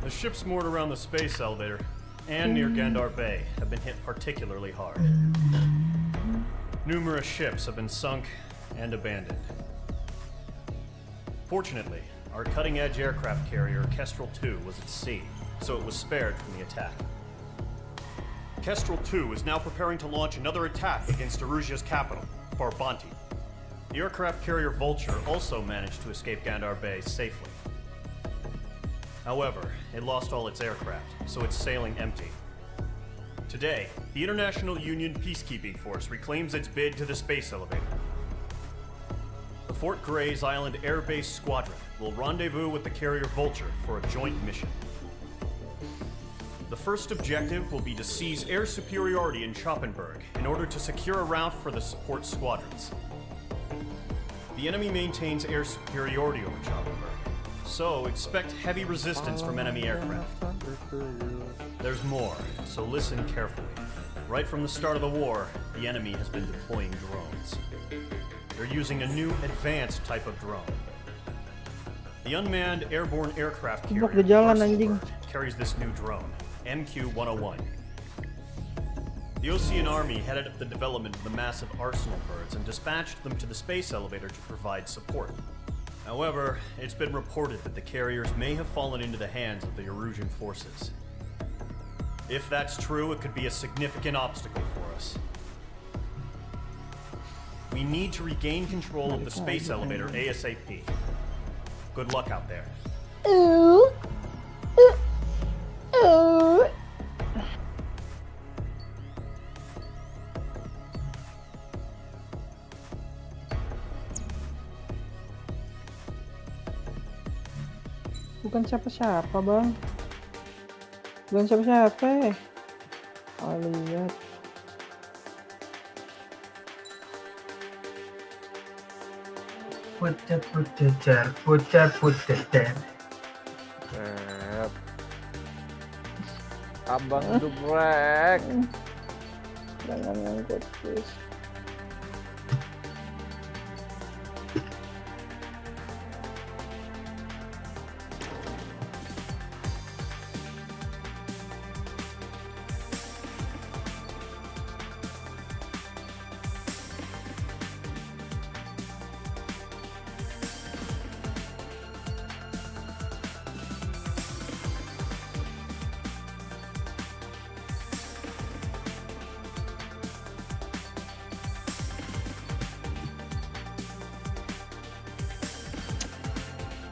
The ships moored around the space elevator and near Gandar Bay have been hit particularly hard. Numerous ships have been sunk and abandoned. Fortunately, our cutting-edge aircraft carrier Kestrel II was at sea, so it was spared from the attack. Kestrel II is now preparing to launch another attack against Erusia's capital, Farbanti. The aircraft carrier Vulture also managed to escape Gandar Bay safely. However, it lost all its aircraft, so it's sailing empty. Today, the International Union Peacekeeping Force reclaims its bid to the space elevator. The Fort Grays Island Air Base Squadron will rendezvous with the carrier Vulture for a joint mission. The first objective will be to seize air superiority in Schoppenberg in order to secure a route for the support squadrons. The enemy maintains air superiority over Schoppenberg, so expect heavy resistance from enemy aircraft. There's more, so listen carefully. Right from the start of the war, the enemy has been deploying drones. They're using a new advanced type of drone. The unmanned airborne aircraft carrier Versenberg carries this new drone, MQ-101. The Osean Army headed up the development of the massive arsenal birds and dispatched them to the space elevator to provide support. However, it's been reported that the carriers may have fallen into the hands of the Erusian forces. If that's true, it could be a significant obstacle for us. We need to regain control of the space elevator ASAP. Good luck out there. Bukan siapa-siapa, Bang. Bukan siapa-siapa. Oh, lihat. Pucat pucat. Abang geprek. Jangan ngangkut please.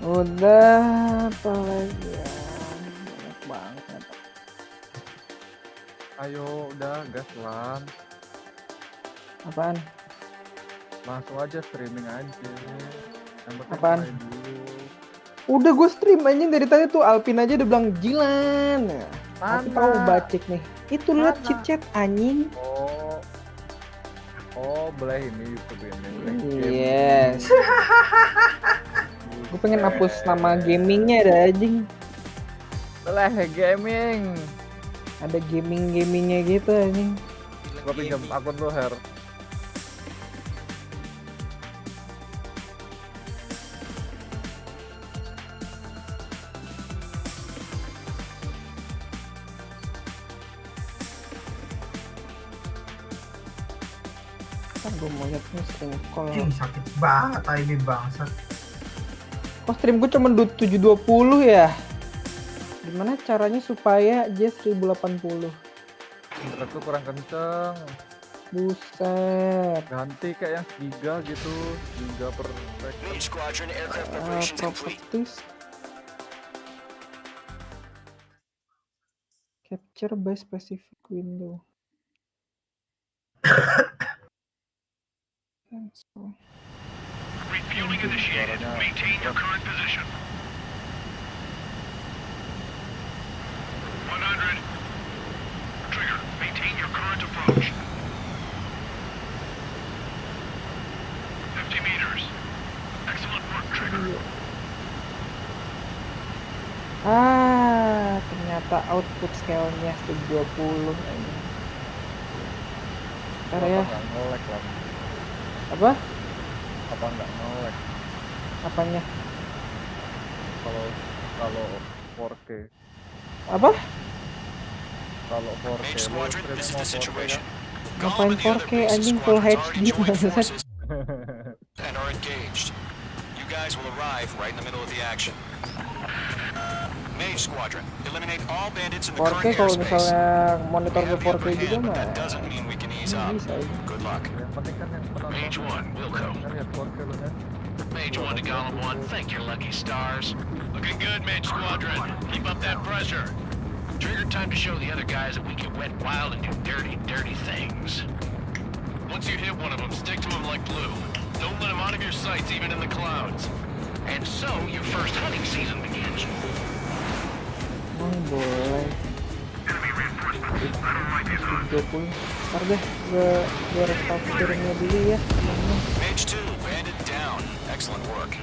Udah, apa lagi ya? Banyak banget. Ayo, udah gas lan. Apaan? Langsung aja streaming aja. Yang penting Apaan? main dulu. Udah gue stream anjing dari tadi tuh. Alpin aja udah bilang Jilan. Aku tahu bacik nih. Itu liat chit chat anjing. Oh, boleh ini YouTube ini. Yes. Gue pengen hapus nama gamingnya ada anjing. Boleh gaming. Ada gamingnya gitu anjing. Gue pinjam akun lu Her. Kan gue mau liat nih stream call. Cing, sakit banget ini bangsat. Kok stream gue cuma 720 ya? Gimana caranya supaya dia 1080? Internet tuh kurang kenceng. Buset. Ganti kayak yang giga gitu, giga per Squadron aircraft preparations complete. Properties. Capture by specific window. Cancel. Refueling initiated. Maintain your current position. 100. Trigger. Maintain your current approach. 50 meters. Excellent work, Trigger. Ternyata output scale-nya 120. Ntar ya. Nge-lag lah. Apa? Apa nggak nge-lag? Apanya? Kalau 4K. Apa? Kalau 4K Mage Squadron, this is the situation. Ngapain 4K anjing full HD bangsat. And are engaged. You guys will arrive right in the middle of the action. Mage Squadron, eliminate all bandits in the 4K current kalau airspace. misalnya monitor gue 4K juga mah. That doesn't mean we can ease up. Good luck. Yang penting kan yang penonton. Mage 1, Wilco. Kan lihat 4K lu kan. Mage 1 to Golem 1, thank your lucky stars. Looking good, Mage Squadron. Keep up that pressure. Trigger time to show the other guys that we can wet wild and do dirty, dirty things. Once you hit one of them, stick to them like glue. Don't let them out of your sights, even in the clouds. And so, your first hunting season begins. Boleh. 20. Ntar deh, gue restart streamnya dulu ya. Mage 2, bandit down. Excellent work.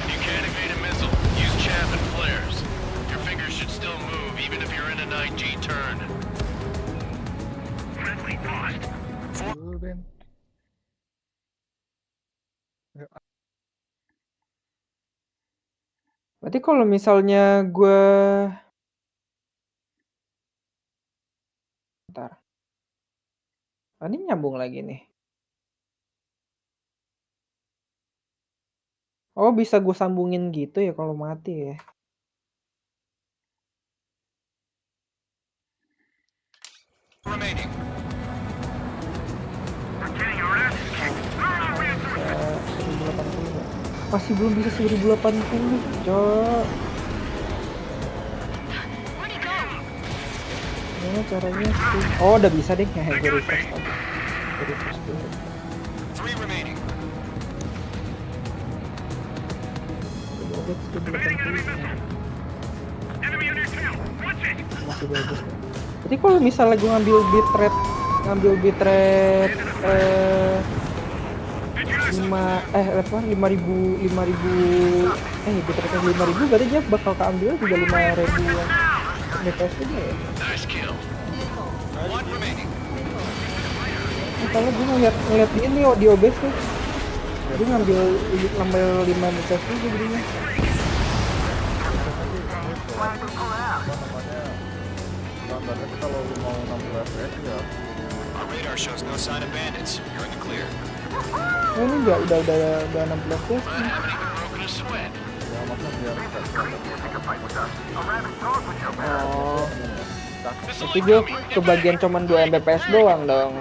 You can't evade a missile. Use chaff and flares. Your fingers should still move, even if you're in an IG turn. Friendly lost. Berarti kalau misalnya gue ntar. Ini nyambung lagi nih. Oh, bisa gue sambungin gitu ya kalau mati ya. Remaining. Masih belum bisa 1080, Cok. Gimana caranya sih? Oh, udah bisa deh. Gue refresh tadi. Gue refresh dulu. 3 remaining. bagus tuh 80-nya. Masih bagus. Jadi kalau misalnya gue ngambil bitrate 5000 bitrate 5000 berarti dia bakal keambil juga 5000 yang FPS juga ya. Kalau gue ngeliat ini di OBS tuh dia ngambil 5 FPS juga jadinya. Standarnya kalau lu mau 60 FPS ya. Our radar shows no sign of bandits. You're in the clear. Oh, ini udah 16 FPS nih. Ya maksudnya biar Oh, tapi gue kebagian cuman 2 Mbps doang dong.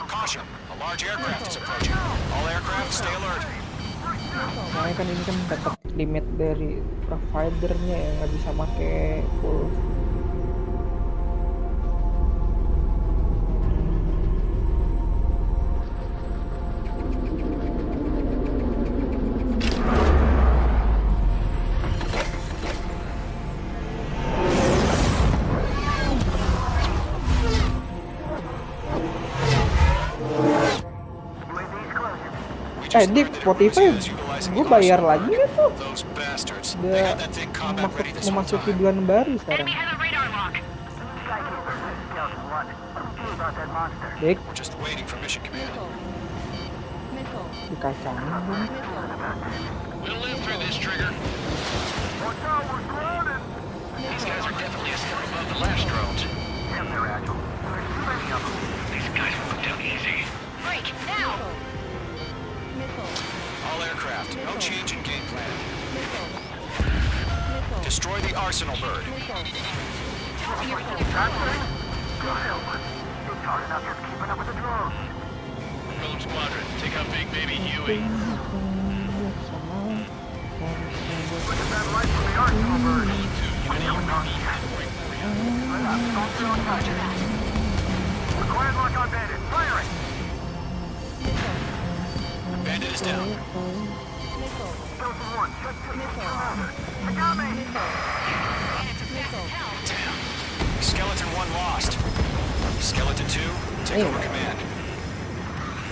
Caution, a large aircraft is approaching. All aircraft stay alert. Soalnya kan ini kan dapat limit dari providernya yang nggak bisa pakai full. Di Spotify gue bayar lagi kan tuh. Udah memasuki bulan baru sekarang. Dik, dikacangin kan? We'll live through this, Trigger. These guys are definitely a step above the last drones. Damn, they're agile. There's too many of them. These guys will go down easy. Break, now! All aircraft, no change in game plan. Destroy the arsenal bird. Rogue Squadron, take out Big Baby Huey. Look at that light from the arsenal bird. Required lock on bandit. Firing! Bandit is down. Damn. Skeleton 1 lost. Skeleton 2, take over command.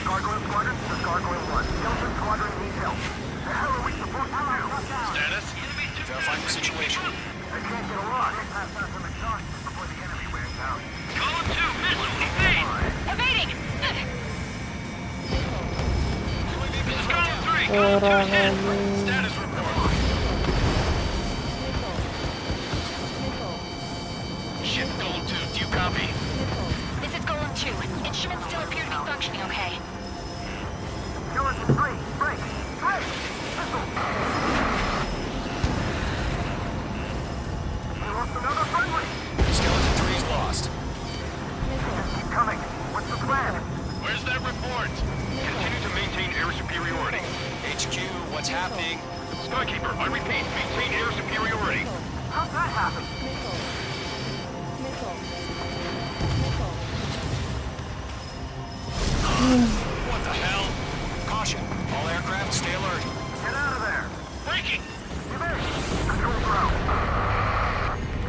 Gargoyle Squadron, this is Gargoyle 1. Skeleton Squadron needs help. The hell are we supposed to do? Status? Verifying the situation. They can't get a lock. Before the enemy wears out. Column 2, missile, evade! Evading! Orang ini. Status report. Ship Golem 2, do you copy? This is Golem 2. Instruments still appear to be functioning okay. Skeleton 3, break! Break! Missile! We lost another friendly! Skeleton 3 is lost. Keep coming. What's the plan? Where's that report? Continue to maintain air superiority. HQ, what's happening? Skykeeper, I repeat, maintain air superiority. How'd that happen? What the hell? Caution, all aircraft stay alert. Get out of there! Breaking! Evade! Control ground.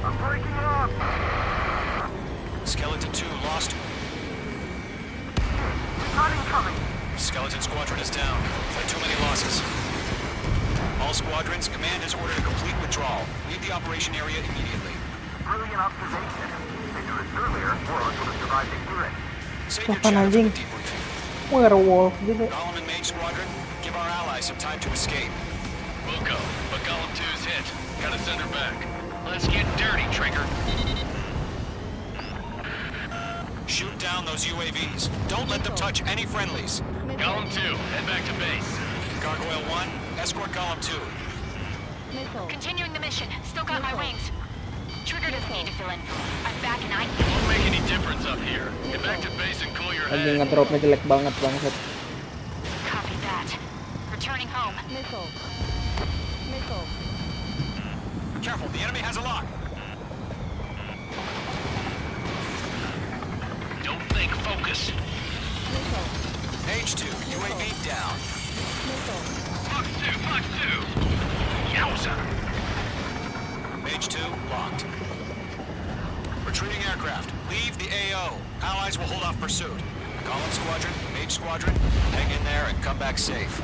I'm breaking up! Skeleton 2 lost. Not incoming! Skeleton Squadron is down. By too many losses. All squadrons, command has ordered a complete withdrawal. Leave the operation area immediately. Brilliant observation. They do this earlier, or else would have survived the hearing. Save your Kapan chatter for anjing? the debriefing. Werewolf gitu. Golem and Mage Squadron, give our allies some time to escape. We'll go, but Golem 2's hit. Gotta send her back. Let's get dirty, Trigger. Shoot down those UAVs. Don't let them touch any friendlies. Golem 2, head back to base. Gargoyle 1, escort Golem 2. Continuing the mission. Still got my wings. Trigger doesn't need to fill in. I'm back and I... Won't make any difference up here. Get back to base and cool your Lagi head. ngedropnya jelek banget bangsat. Copy that. Returning home. Careful, the enemy has a lock. Don't think, focus. H2, UAV down. Fox 2, Yowza! Mage 2, locked. Retreating aircraft. Leave the AO. Allies will hold off pursuit. Column Squadron, Mage Squadron, hang in there and come back safe.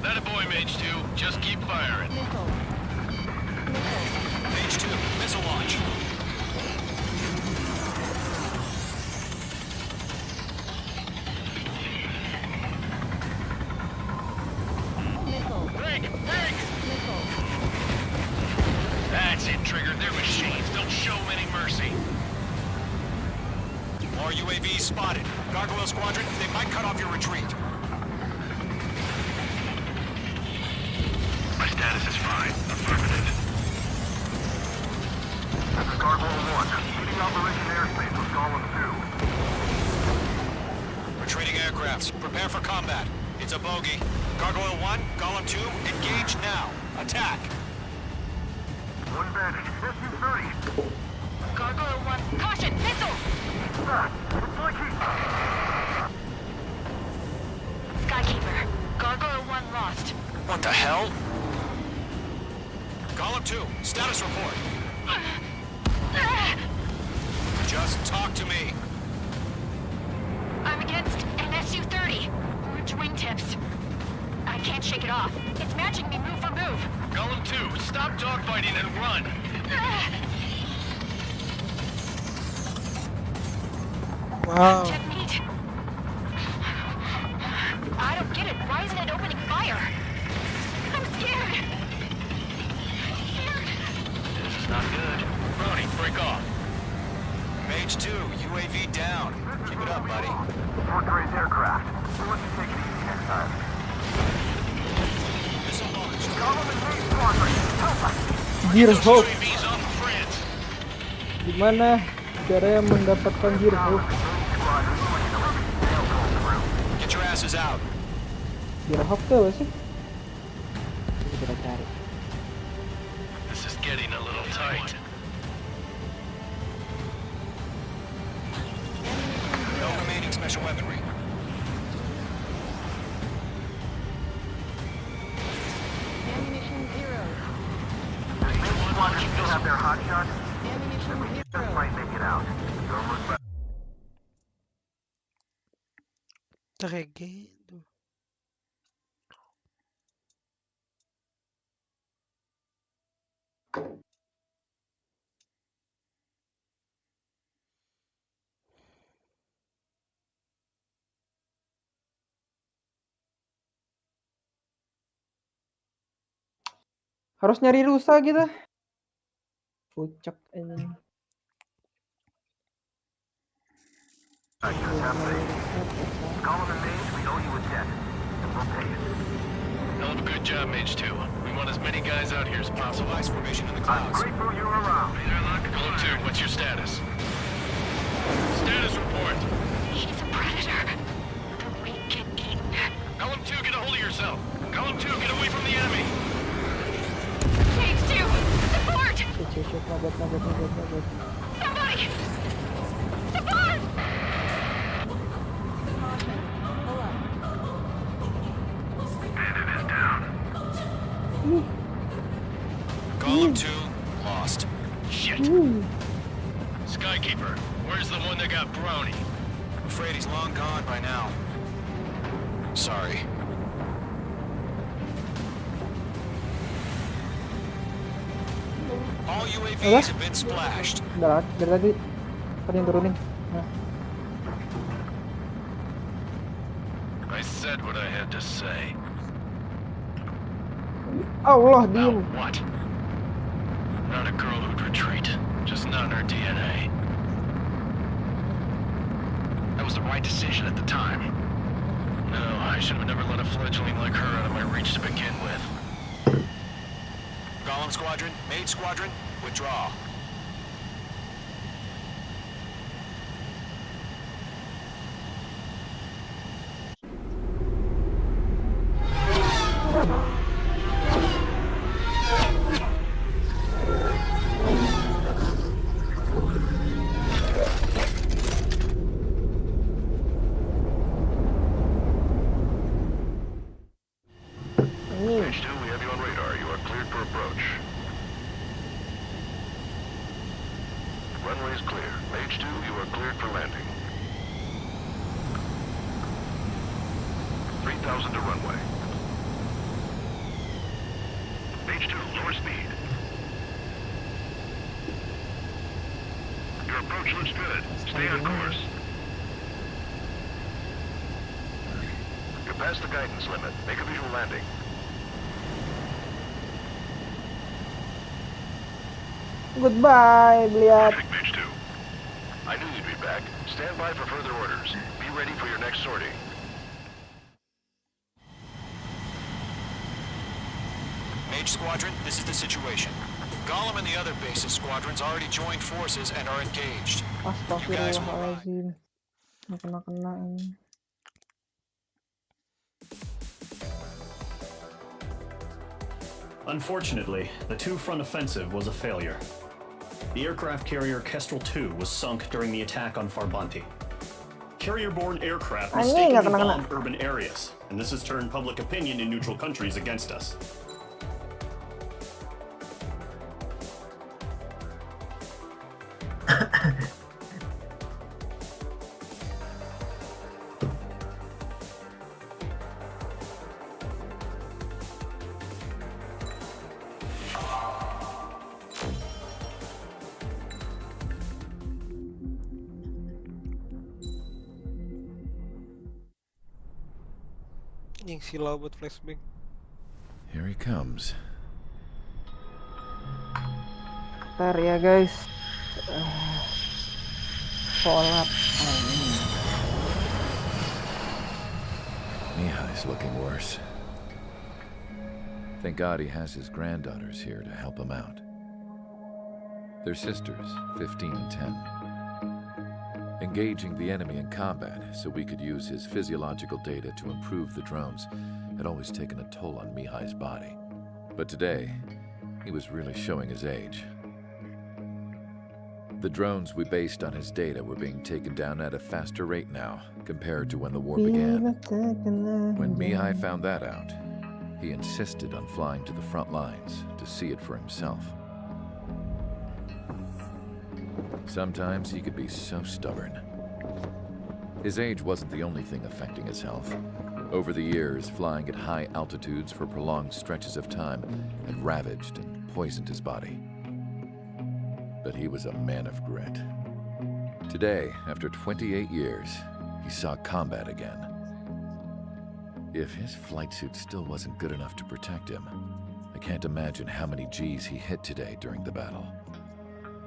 That a boy, Mage 2. Just keep firing. Mage 2, missile launch. That's it, Trigger. They're machines. Don't show them any mercy. More UAVs spotted. Gargoyle Squadron, they might cut off your retreat. My status is fine. Affirmative. This is Gargoyle 1. Leading Operation Airspace with Column 2. Retreating aircrafts, prepare for combat. It's a bogey. Gargoyle 1, Column 2, engage now. Attack. One bandage. SU-30. Gargoyle 1, caution, missile! Skykeeper, Gargoyle 1 lost. What the hell? Column 2, status report. Just talk to me. I'm against an SU-30. Orange wingtips. I can't shake it off. It's matching me move for move. Column 2, stop dogfighting and run. Wow. Checkmate. I don't get it. Why isn't it opening fire? I'm scared. This is not good. Brownie, break off. Mage 2, UAV down. Keep it up, buddy. Fourth-grade aircraft. We'll let you take it easy next time. Missile launch. Column and Mage Squadron, help us. Gearhook. UAVs on France. Gimana cara mendapatkan gearhook? Get your asses out. Gearhook tuh apa sih? Kita cari. This is getting a little tight. No remaining special weaponry. Ammunition 0. Mage Squadron still have their hot shots. Just might make it out. Don't look back. Tremendo. Harus nyari rusa kita. Pucak ini. Column and Mage, we owe you a debt. And we'll pay it. Hell of a good job, Mage 2. We want as many guys out here as possible. Ice formation in the I'm clouds. grateful you're around. Column 2, what's your status? Status report. He's a predator. The weak get eaten. Column 2, get a hold of yourself. Column 2, get away from the enemy. Mage 2, support! Nabat. Somebody! Support! Bandit is down. Column 2, lost. Shit. Skykeeper, where's the one that got Brownie? I'm afraid he's long gone by now. Sorry. All UAVs have been splashed. Udah dari tadi. Tadi yang turunin. Nah. I said what I had to say. Allah, Now diem. what? Not a girl who'd retreat. Just not in her DNA. That was the right decision at the time. No, I should have never let a fledgling like her out of my reach to begin with. Golem Squadron, Maid Squadron, withdraw. Runway is clear. Mage 2, you are cleared for landing. 3,000 to runway. Mage 2, lower speed. Your approach looks good. Stay on course. You're past the guidance limit. Make a visual landing. Goodbye, Bliat. Perfect, Mage 2. I knew you'd be back. Stand by for further orders. Be ready for your next sortie. Mage Squadron, this is the situation. Gollum and the other bases squadrons already joined forces and are engaged. You guys will arrive. Astagfirullahaladzim. Kena ini. Unfortunately, the two-front offensive was a failure. The aircraft carrier Kestrel II was sunk during the attack on Farbanti. Carrier-borne aircraft mistakenly bombed urban areas, and this has turned public opinion in neutral countries against us. Yang silau buat flashbang. Here he comes. Ntar ya guys. Sholat. Mihai's looking worse. Thank God he has his granddaughters here to help him out. They're sisters, 15 and 10. Engaging the enemy in combat so we could use his physiological data to improve the drones had always taken a toll on Mihai's body. But today, he was really showing his age. The drones we based on his data were being taken down at a faster rate now compared to when the war began. When Mihai found that out, he insisted on flying to the front lines to see it for himself. Sometimes he could be so stubborn. His age wasn't the only thing affecting his health. Over the years, flying at high altitudes for prolonged stretches of time had ravaged and poisoned his body. But he was a man of grit. Today, after 28 years, he saw combat again. If his flight suit still wasn't good enough to protect him, I can't imagine how many Gs he hit today during the battle.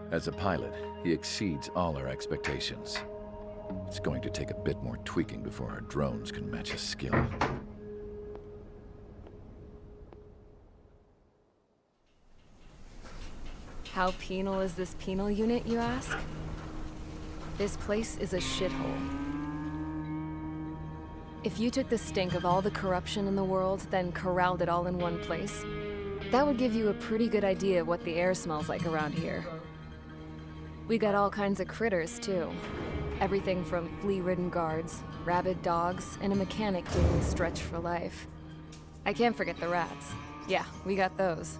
As a pilot, he exceeds all our expectations. It's going to take a bit more tweaking before our drones can match his skill. How penal is this penal unit, you ask? This place is a shithole. If you took the stink of all the corruption in the world, then corralled it all in one place, that would give you a pretty good idea of what the air smells like around here. We got all kinds of critters, too. Everything from flea-ridden guards, rabid dogs, and a mechanic doing the stretch for life. I can't forget the rats. Yeah, we got those.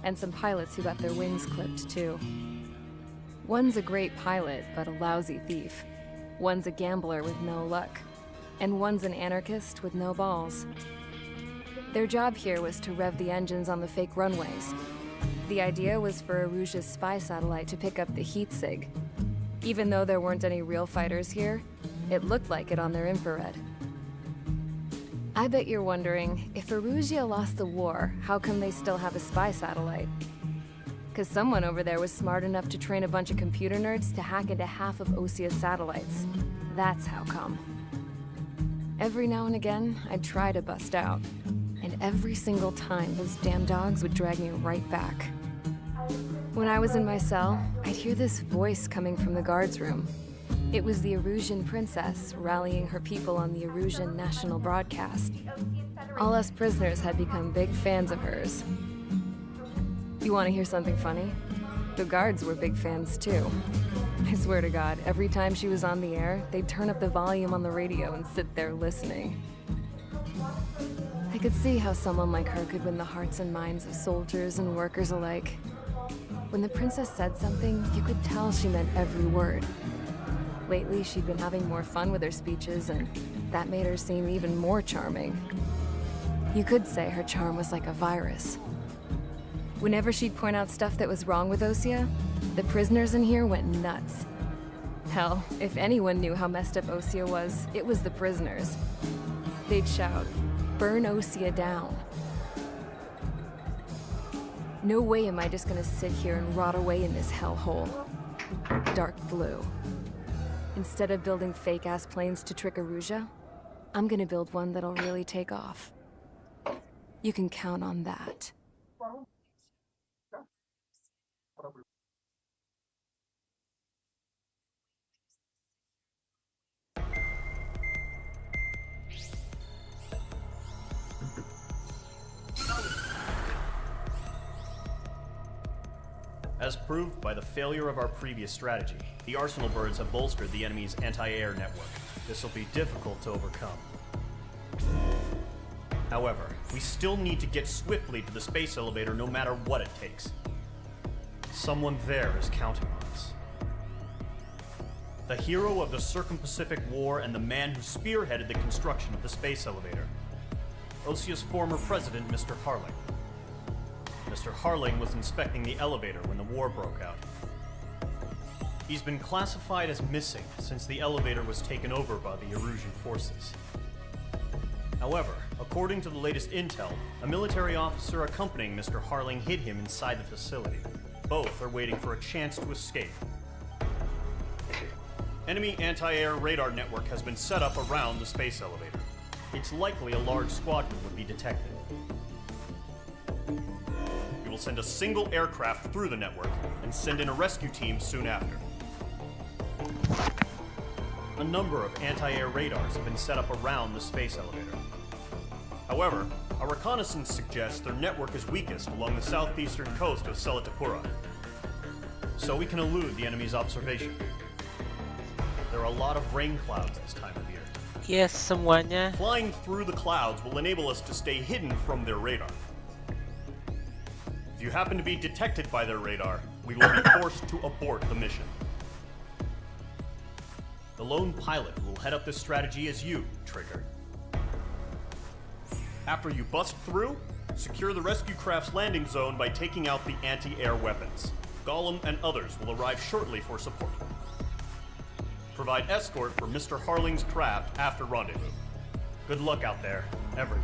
And some pilots who got their wings clipped, too. One's a great pilot, but a lousy thief. One's a gambler with no luck. And one's an anarchist with no balls. Their job here was to rev the engines on the fake runways. The idea was for Aruja's spy satellite to pick up the heat sig. Even though there weren't any real fighters here, it looked like it on their infrared. I bet you're wondering, if Aruja lost the war, how come they still have a spy satellite? Because someone over there was smart enough to train a bunch of computer nerds to hack into half of Osia's satellites. That's how come. Every now and again, I'd try to bust out. And every single time, those damn dogs would drag me right back. When I was in my cell, I'd hear this voice coming from the guards room. It was the Arusian princess rallying her people on the Arusian national broadcast. All us prisoners had become big fans of hers. You want to hear something funny? The guards were big fans too. I swear to God, every time she was on the air, they'd turn up the volume on the radio and sit there listening. I could see how someone like her could win the hearts and minds of soldiers and workers alike. When the princess said something, you could tell she meant every word. Lately, she'd been having more fun with her speeches, and that made her seem even more charming. You could say her charm was like a virus. Whenever she'd point out stuff that was wrong with Osea, the prisoners in here went nuts. Hell, if anyone knew how messed up Osea was, it was the prisoners. They'd shout, "Burn Osea down." No way am I just gonna sit here and rot away in this hellhole. Dark blue. Instead of building fake-ass planes to trick Erusea, I'm gonna build one that'll really take off. You can count on that. As proved by the failure of our previous strategy, the Arsenal birds have bolstered the enemy's anti-air network. This will be difficult to overcome. However, we still need to get swiftly to the space elevator no matter what it takes. Someone there is counting on us. The hero of the Circum-Pacific War and the man who spearheaded the construction of the space elevator. Osea's former president, Mr. Harling. Mr. Harling was inspecting the elevator when the war broke out. He's been classified as missing since the elevator was taken over by the Erusian forces. However, according to the latest intel, a military officer accompanying Mr. Harling hid him inside the facility. Both are waiting for a chance to escape. Enemy anti-air radar network has been set up around the space elevator. It's likely a large squadron would be detected. We will send a single aircraft through the network and send in a rescue team soon after. A number of anti-air radars have been set up around the space elevator. However, our reconnaissance suggests their network is weakest along the southeastern coast of Selatapura, so we can elude the enemy's observation. There are a lot of rain clouds this time of year. Yes, semuanya. Flying through the clouds will enable us to stay hidden from their radar. If you happen to be detected by their radar, we will be forced to abort the mission. The lone pilot who will head up this strategy is you, Trigger. After you bust through, secure the rescue craft's landing zone by taking out the anti-air weapons. Gollum and others will arrive shortly for support. Provide escort for Mr. Harling's craft after rendezvous. Good luck out there, everyone.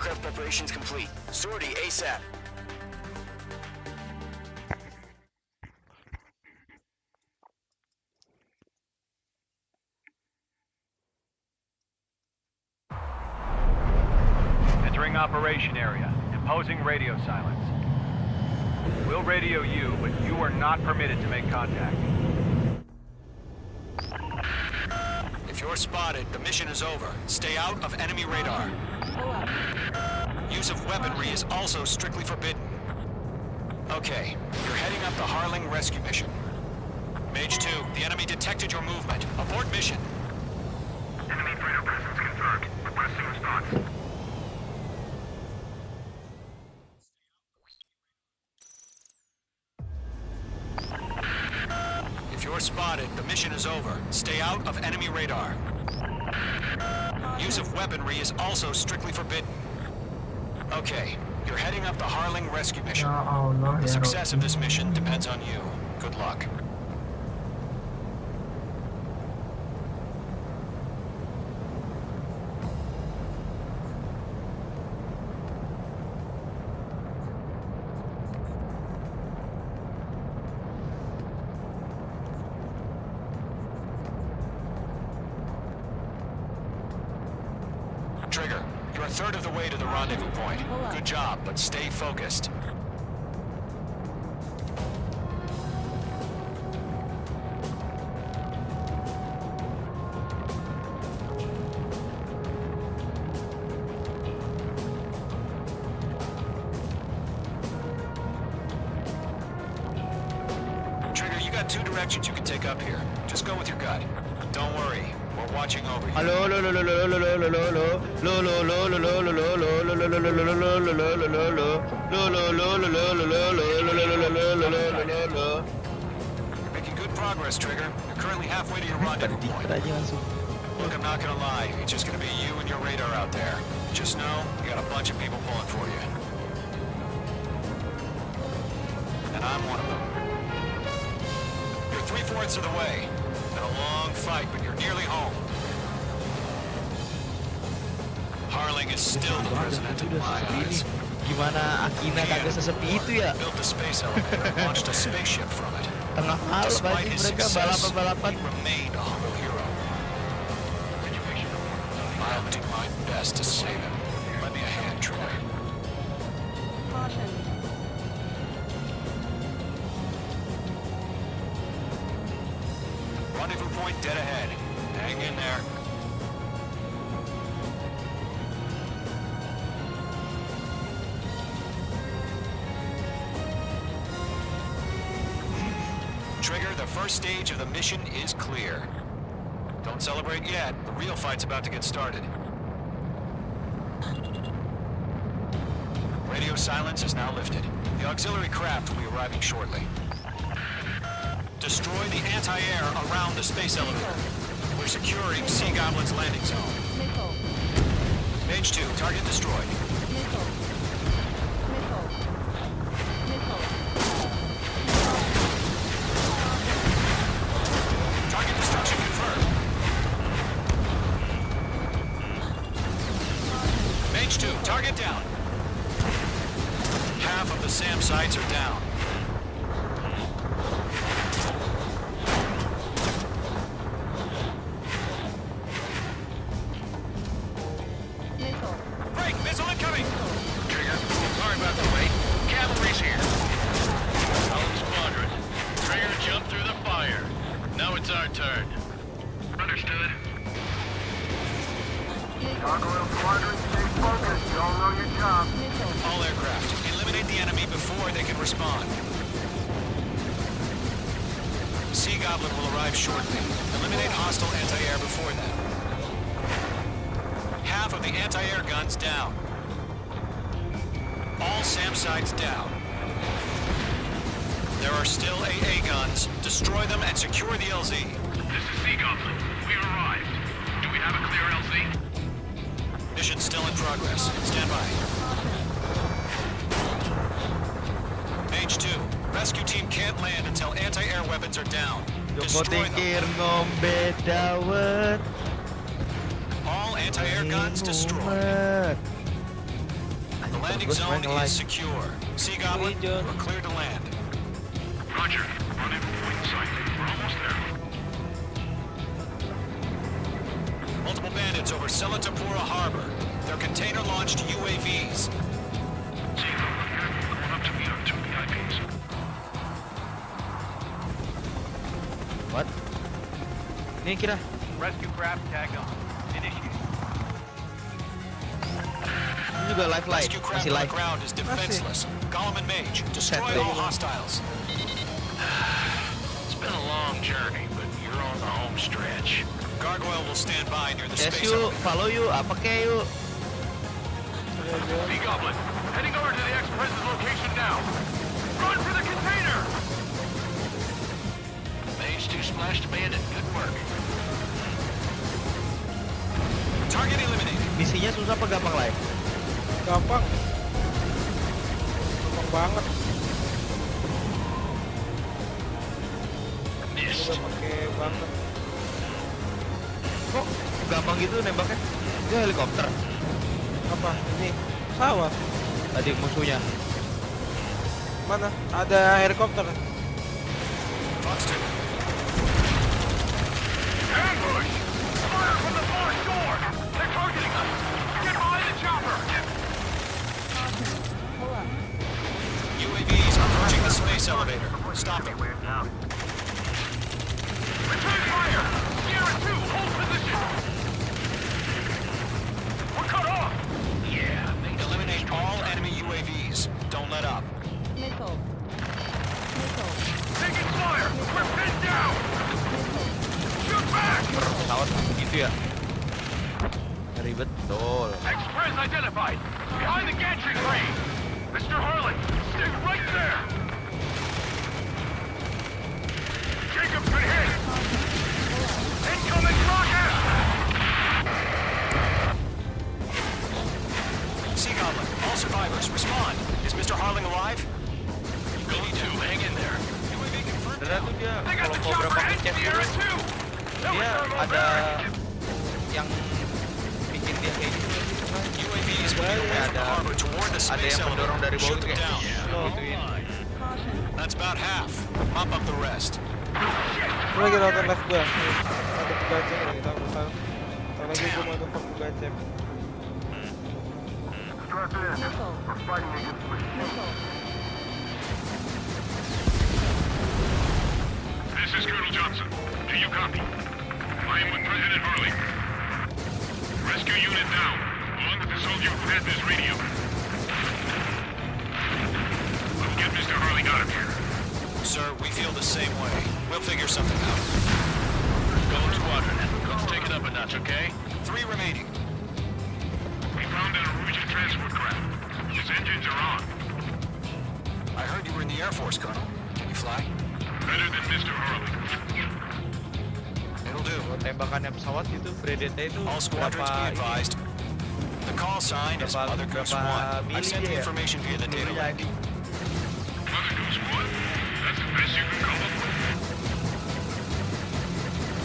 Aircraft preparations complete. Sortie ASAP. Entering operation area. Imposing radio silence. We'll radio you, but you are not permitted to make contact. If you're spotted, the mission is over. Stay out of enemy radar. Use of weaponry is also strictly forbidden. Okay, you're heading up the Harling rescue mission. Mage 2, the enemy detected your movement. Abort mission. Enemy radar presence confirmed. Requesting response. If you're spotted, the mission is over. Stay out of enemy radar. Use of weaponry is also strictly forbidden. Okay, you're heading up the Harling rescue mission. Ya Allah The ya success of Rabbi. this mission depends on you. Good luck. Trigger, you're a third of the way to the rendezvous point. Good job, but stay focused. Trigger, you got two directions you can take up here. Just go with your gut. Don't worry, we're watching over you. You're making good progress, Trigger. You're currently halfway to your rendezvous point. Look, I'm not gonna lie. It's just gonna be you and your radar out there. Just know, you got a bunch of people pulling for you. And I'm one of them. You're 3/4 of the way. Been a long fight, but you're nearly home. Harling is still the president in my eyes. Gimana Akina kagak sesepi itu ya? Built the space elevator and launched a spaceship from it. Tengah malam Despite aja his mereka success, balapan-balapan. he remained a humble hero. I'll do my best to save him. Lend me a hand, Troy. Rendezvous point dead ahead. Hang in there. Trigger, the first stage of the mission is clear. Don't celebrate yet. The real fight's about to get started. Radio silence is now lifted. The auxiliary craft will be arriving shortly. Destroy the anti-air around the space elevator. We're securing Sea Goblin's landing zone. Mage 2, target destroyed. Target destruction confirmed. Mage 2, target down. Half of the SAM sites are down. Break! Missile incoming! Trigger, sorry about the wait. Cavalry's here. Solid squadron. Trigger jumped through the fire. Now it's our turn. Understood. Gargoyle Squadron, stay focused. You all know your job. All aircraft, eliminate the enemy before they can respond. Sea Goblin will arrive shortly. Eliminate hostile anti-air before then. Half of the anti-air guns down. All SAM sites down. There are still AA guns. Destroy them and secure the LZ. This is Sea Goblin. We arrived. Do we have a clear LZ? Mission still in progress. Stand by. Mage 2, rescue team can't land until anti-air weapons are down. Joko Destroy tikir them. ngombe dawet. All anti-air guns destroyed. Mumet. landing Terus zone main nge-like. is secure. Sea Goblin, John. we're clear to land. Roger. Rendezvous point in sight. We're almost there. Multiple bandits over Selatapura Harbor. They're container-launched UAVs. Zero, here. Going up to meet our 2 VIPs. What? Ini kira. Rescue craft tagged on. Initiate. Ini juga live live. Rescue craft Masih on the live. ground is defenseless. Gollum and Mage, destroy all hostiles. It's been a long journey, but you're on the home stretch. Gargoyle will stand by near the Yes space yuk, elevator. follow yuk, apa kek yuk. Sea Goblin, heading over to the ex-president's location now. Run for the container! Mage 2 splashed abandoned. Good work. Target eliminated. Misinya susah apa gampang lah? Gampang. Gampang banget. Missed. Udah pakai banget. Kok gampang gitu nembaknya? Itu helikopter. Apa? Ini pesawat. Tadi musuhnya. Mana? Ada helikopter. Fox 2. Ambush! Fire from the far shore! They're targeting us! Get behind the chopper! UAVs approaching the space elevator. Stop them. Return fire! Sierra 2, hold position! We're cut off! Yeah, eliminate all enemy UAVs. Don't let up. Taking fire! We're pinned down! Shoot back! Pesawat gitu ya. Ngeri betul. Ex-pres identified! Behind the gantry crane! Mr. Harlan, stay right there! Jacob's been hit! Incoming rocket! Sea Goblin, all survivors, respond. Is Mr. Harling alive? Going to. Hang in there. UAV confirmed. Sebenarnya tuh dia They got kalau the mau chopper berapa and pencet Sierra dulu, 2! That was dia thermal ada barrage. yang bikin dia kayak gitu. UAVs moving away from the harbor toward the Ada space yang mendorong elevator. dari bawah Shoot itu them kayak down. gituin. That's about half. Mop up the rest. Gue lagi nonton live gue. Ada pegacem nih, kita bukan. Ntar lagi gue mau nonton pegacem. This is Colonel Johnson. Do you copy? I am with President Harley. Rescue unit down, along with the soldier who had this radio. We'll get Mr. Harley out of here. Sir, we feel the same way. We'll figure something out. Golden Squadron, let's take it up a notch, okay? 3 remaining. We found an Arujan transport craft. Its engines are on. I heard you were in the Air Force, Colonel. Can you fly? Better than Mr. Harley. It'll do. Tembakannya pesawat itu, Predator itu All squadrons be berapa advised. The call sign is Mother Goose 1. I sent the information via the data link. Mother Goose 1? That's the best you can call them.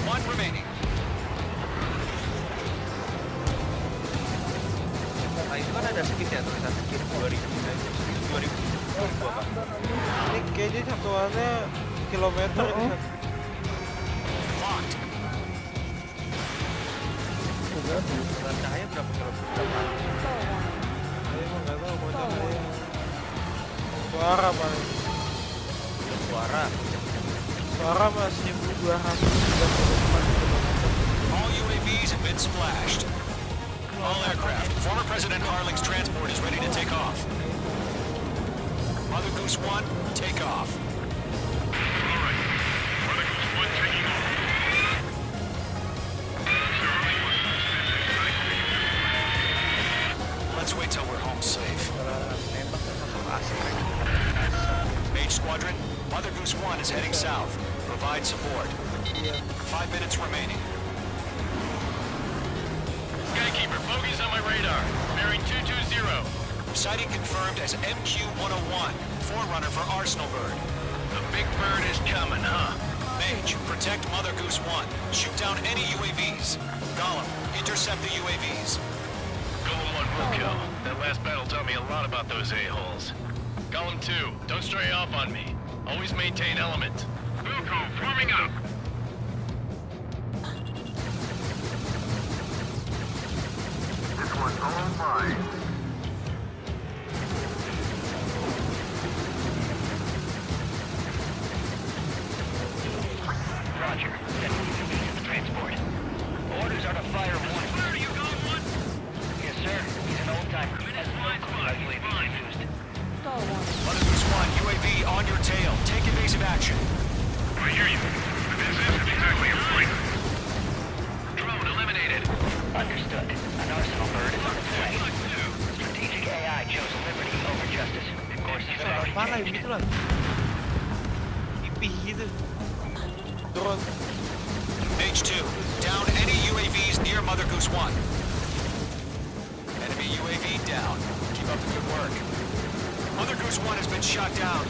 1 remaining. Nah itu kan ada skit ya, tulisan skit 2000. Skit 2000 itu apa? Ini kayaknya satuannya kilometer ini. Locked. Ukuran cahaya berapa kilometer? Saya emang nggak tahu mau cahaya. Suara paling. Suara. Suara mah 1.200. All UAVs have been splashed. All aircraft. Former President Harling's transport is ready to take off. Mother Goose 1, take off. All right. Mother Goose 1 taking off. Mr. Harley wants to spend this night with you. Let's wait till we're home safe. Mage Squadron, Mother Goose 1 is heading south. Provide support. 5 minutes remaining. Skykeeper, bogeys on my radar. Bearing 220. Sighting confirmed as MQ-101, forerunner for Arsenal Bird. The big bird is coming, huh? Mage, protect Mother Goose 1. Shoot down any UAVs. Gollum, intercept the UAVs. Golem 1 will kill. That last battle taught me a lot about those a-holes. Column 2, don't stray off on me. Always maintain element. Vuku, forming up. This one's all mine. Roger. Sending UAV to the transport. Orders are to fire one. Where are you going, one? Yes, sir. He's an old-timer. Has no clue how UAVs are used. Mother Goose 1, UAV on your tail. Take evasive action. I hear you. But this isn't exactly a fight. Drone eliminated. Understood. An arsenal bird is on its way. Strategic AI chose liberty over justice. Courses have already Mana changed. gitu lah. Pipih gitu. Drone. H2, down any UAVs near Mother Goose 1. Enemy UAV down. Keep up the good work. Mother Goose 1 has been shot down.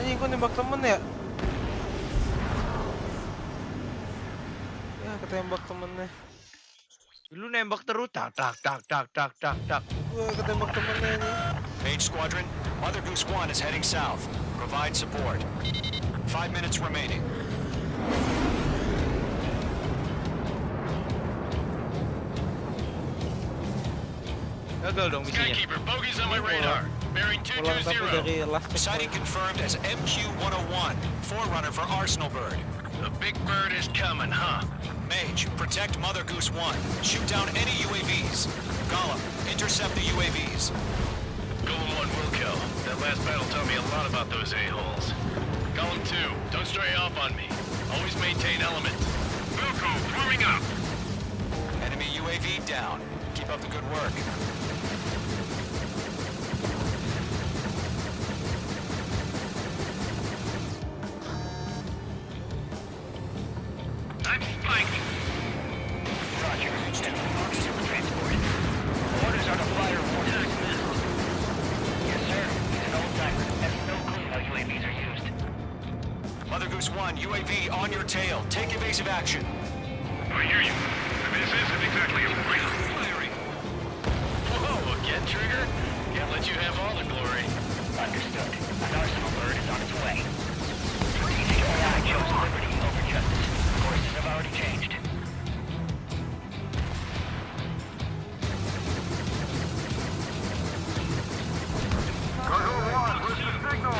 Anjing, gua nembak temen ya? Ya, ketembak temennya. Lu nembak terus, tak. Gua ketembak temennya nih. Mage Squadron, Mother Goose 1 is heading south. Provide support. 5 minutes remaining. Gagal dong misinya. Skykeeper, bogeys on my radar. Bearing Pulang tapi 220. dari last Sighting confirmed as MQ-101, forerunner for Arsenal Bird. The big bird is coming, huh? Mage, protect Mother Goose 1. Shoot down any UAVs. Gollum, intercept the UAVs. Golem 1 will kill. That last battle taught me a lot about those a-holes. Column 2, don't stray off on me. Always maintain element. Vuku, forming up. Enemy UAV down. Keep up the good work. I'm spiking. Roger. Sending Fox to the transport. Orders are to fire one. Yes, sir. He's an old-timer. Has no clue how UAVs are used. Mother Goose 1, UAV on your tail. Take evasive action. I hear you. This isn't exactly a fight. Firing. Whoa, again, Trigger? Can't let you have all the glory. Understood. An arsenal bird is on its way. Strategic AI chose liberty over justice. Courses have already changed. Cargo 1, where's the signal?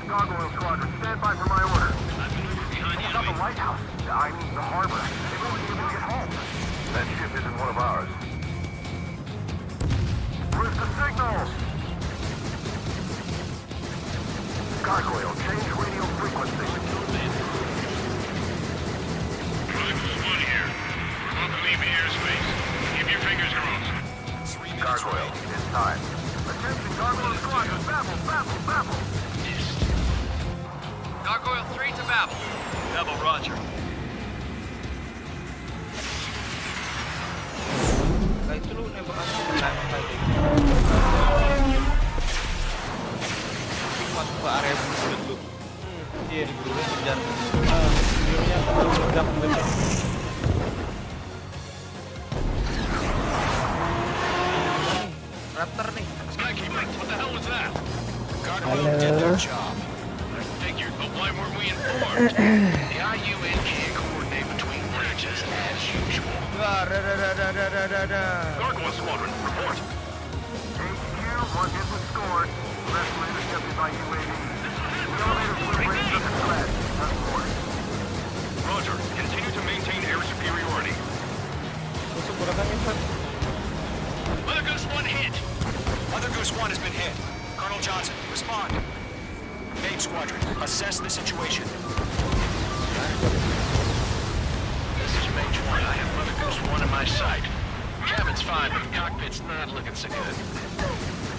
Gargoyle Squadron, stand by for my order. I've maneuvered behind the It's not the enemy. lighthouse. I mean the harbor. They won't be able to get home. That ship isn't one of ours. Where's the signal? Gargoyle, change radio frequency. Rifle 1 here. We're about to leave the airspace. Keep your fingers crossed. 3 minutes Gargoyle, remaining. it's time. Attention, Gargoyle Squadron, babble. Gargoyle 3 to Babel. Babel, roger. Kayak itu lu nembak aku ke belakang kayak gitu. Masuk ke area bulut lu. Iya, di bulut kejar. Birunya terlalu meledak gitu. Raptor nih. Skykeeper, what the hell was that? Gargoyle did their job. I figured, but why weren't we informed? The IUN can't coordinate between branches as usual. Gargoyle Squadron, report. HQ, one hit was scored. Rest were intercepted by UAV. The elevator flew range up the flag. Report. Roger, continue to maintain air superiority. Musuh kurang info. Mother Goose 1 hit. Mother Goose 1 has been hit. Colonel Johnson, respond. Mage Squadron, assess the situation. This is Mage 1. I have Mother Goose 1 in my sight. Cabin's fine, but the cockpit's not looking so good.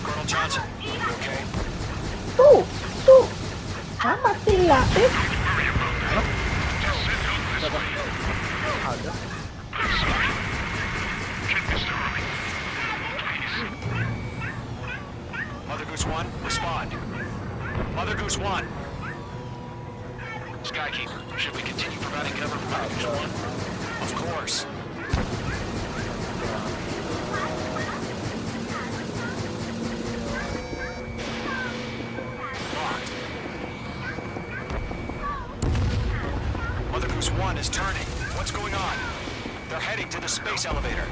Colonel Johnson, you okay? Tuh, mati lah, Ada. Mother Goose 1, respond. Mother Goose 1. Skykeeper, should we continue providing cover for Mother Goose 1? Of course. Mother Goose 1 is turning. What's going on? They're heading to the space elevator.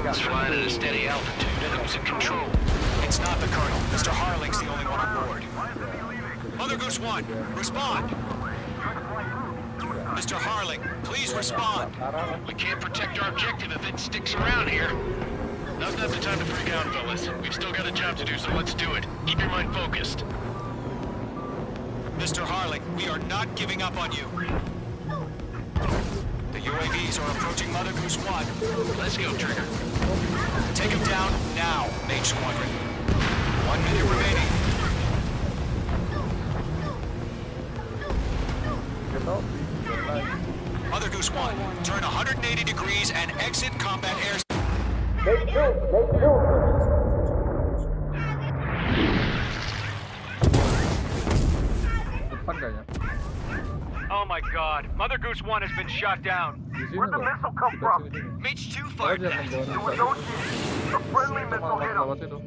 It's flying at a steady altitude and losing control. It's not the Colonel. Mr. Harling's the only one on board. Mother Goose 1, respond! Mr. Harling, please respond. We can't protect our objective if it sticks around here. Now's not the time to freak out, fellas. We've still got a job to do, so let's do it. Keep your mind focused. Mr. Harling, we are not giving up on you. The UAVs are approaching Mother Goose 1. Let's go, Trigger. Take him down now, Mage Squadron. 1 minute remaining. Mother Goose 1, turn 180 degrees and exit combat air. Oh my god, Mother Goose 1 has been shot down. Where'd the missile come from? Mage 2 fired that. It was Ocean. A friendly missile hit him.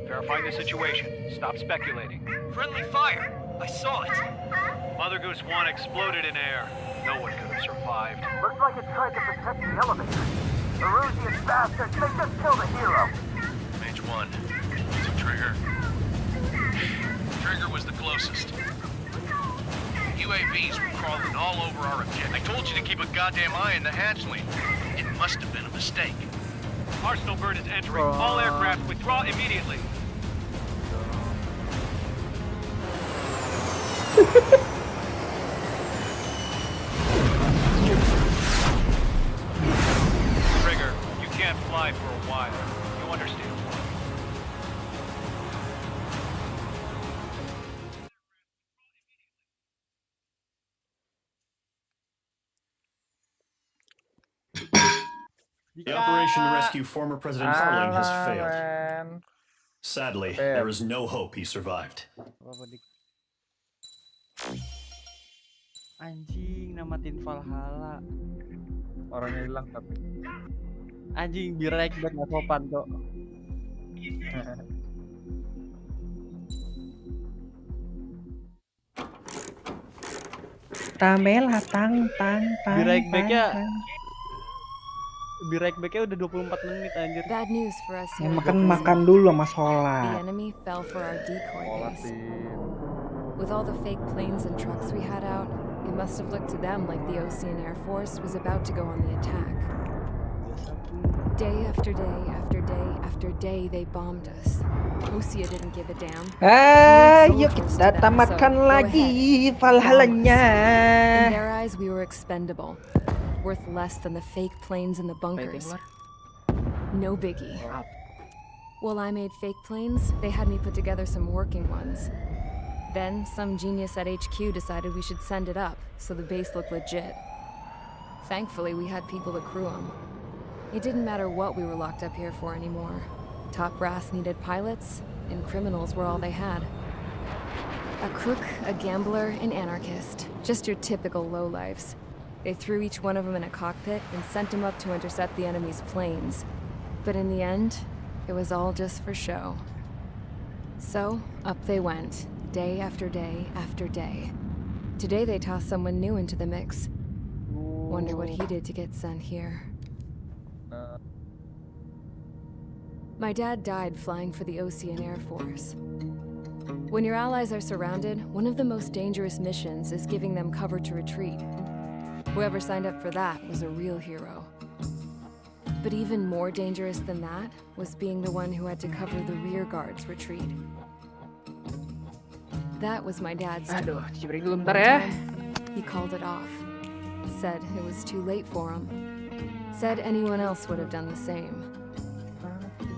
Verifying the situation. Stop speculating. Friendly fire. I saw it. Mother Goose 1 exploded in air. No one could have survived. Looks like it tried to protect the elevator. The Erusian bastards, they just killed a hero. Mage 1. It's a Trigger. Trigger was the closest. UAVs were crawling all over our objective. I told you to keep a goddamn eye in the hatchling. It must have been a mistake. Arsenal bird is entering. All aircraft withdraw immediately. Trigger, you can't fly for a while. You understand? The operation to rescue former President Harling has failed. Sadly, there is no hope he survived. Anjing, namatin Valhalla. Orangnya hilang tapi. Anjing, direct back nggak sopan tuh. Ramela tang. Direct backnya udah 24 menit anjir. Bad news for us here. Makan dulu sama The sholat. enemy fell for our decoy base. With all the fake planes and trucks we had out, it must have looked to them like the Ocean Air Force was about to go on the attack. Day after day after day after day, they bombed us. Osia didn't give a damn. Ayo kita tamatkan lagi Valhalla-nya. In their eyes, we were expendable, worth less than the fake planes in the bunkers. No biggie. While I made fake planes, they had me put together some working ones. Then, some genius at HQ decided we should send it up, so the base looked legit. Thankfully, we had people to crew them. It didn't matter what we were locked up here for anymore. Top brass needed pilots, and criminals were all they had. A crook, a gambler, an anarchist. Just your typical lowlifes. They threw each one of them in a cockpit and sent them up to intercept the enemy's planes. But in the end, it was all just for show. So, up they went, day after day after day. Today they tossed someone new into the mix. Wonder what he did to get sent here. My dad died flying for the Ocean Air Force. When your allies are surrounded, one of the most dangerous missions is giving them cover to retreat. Whoever signed up for that was a real hero. But even more dangerous than that was being the one who had to cover the rear guard's retreat. That was my dad's job. Dulu bentar ya. He called it off. Said it was too late for him. Said anyone else would have done the same.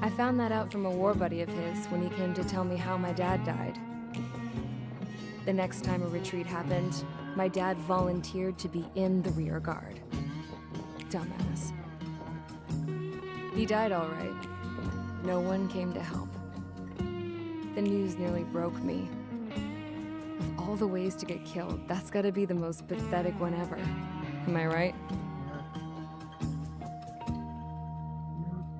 I found that out from a war buddy of his when he came to tell me how my dad died. The next time a retreat happened, my dad volunteered to be in the rear guard. Dumbass. He died all right. No one came to help. The news nearly broke me. Of all the ways to get killed, that's gotta be the most pathetic one ever. Am I right?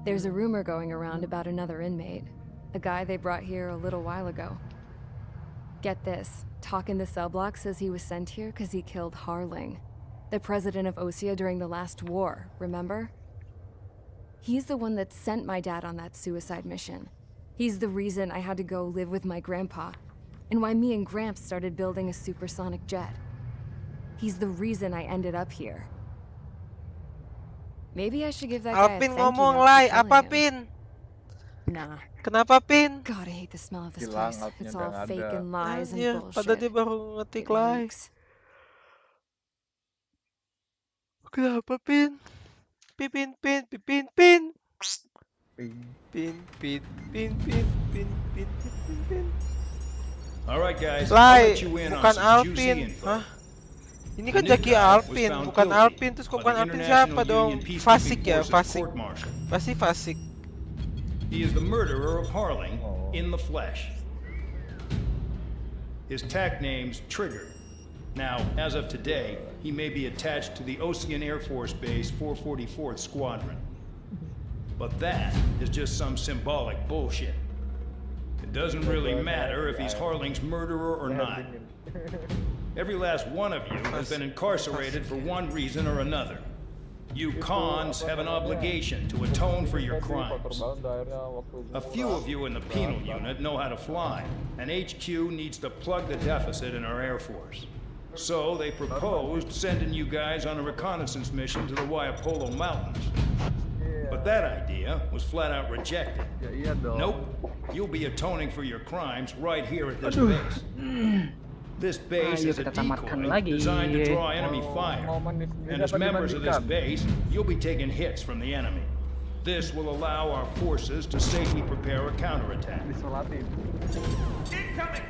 There's a rumor going around about another inmate, a guy they brought here a little while ago. Get this. Talk in the cell block says he was sent here because he killed Harling, the president of Osea during the last war, remember? He's the one that sent my dad on that suicide mission. He's the reason I had to go live with my grandpa, and why me and Gramps started building a supersonic jet. He's the reason I ended up here. Maybe I should give that guy a Alpin thank you ngomong, note for Lai. killing Apa, him. Pin? Nah. Kenapa, Pin? God, I hate the smell of this Hilang place. outnya It's udah all nggak fake ada. and lies and Anjir, bullshit. padahal dia baru ngetik, It Lai. reeks. Kenapa, Pin? Pin, Pin, Pin, Pin, Pin. Ping. Pin, Pin, Pin, Pin, Pin, Pin, Pin, Pin. All right, guys. I'll Lai, let you in on bukan some juicy Alpin. info. Hah? Ini The kan new Jackie guy was Alpin, found bukan guilty Alpin. Terus kok by bukan the Alpin International siapa dong? Union Peacekeeping Fasik ya, Forces Fasik. court-martial. Pasti Fasik. He is the murderer of Harling in the flesh. His tag name's Trigger. Now, as of today, he may be attached to the Ocean Air Force Base 444th Squadron. But that is just some symbolic bullshit. It doesn't really matter if he's Harling's murderer or not. Every last one of you has been incarcerated for one reason or another. You cons have an obligation to atone for your crimes. A few of you in the penal unit know how to fly, and HQ needs to plug the deficit in our Air Force. So they proposed sending you guys on a reconnaissance mission to the Waiapolo Mountains. But that idea was flat out rejected. Nope, you'll be atoning for your crimes right here at this base. This base Ayo is a kita tamatkan decoy lagi. designed to draw enemy fire. And as members of this base, you'll be taking hits from the enemy. This will allow our forces to safely prepare a counterattack. Incoming!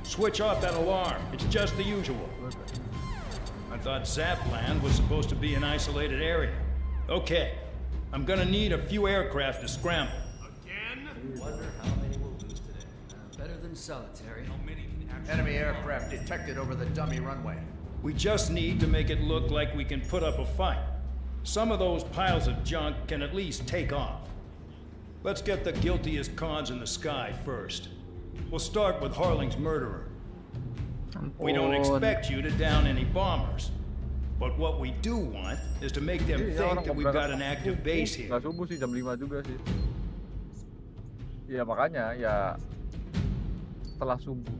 Switch off that alarm. It's just the usual. I thought Zapland was supposed to be an isolated area. Okay, I'm gonna need a few aircraft to scramble. Again? Wonder how many we'll lose today. Better than solitary. Enemy aircraft detected over the dummy runway. We just need to make it look like we can put up a fight. Some of those piles of junk can at least take off. Let's get the guiltiest cons in the sky first. We'll start with Harling's murderer. We don't expect you to down any bombers. But what we do want is to make them think that we've got an active base here. Nggak subuh sih, jam 5 juga sih. Ya makanya ya setelah subuh.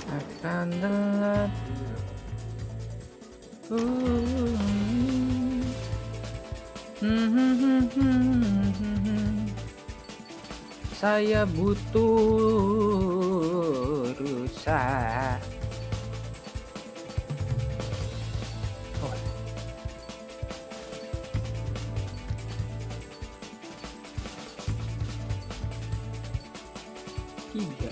Akan telat. Saya butuh rusak. Oh. Tiga.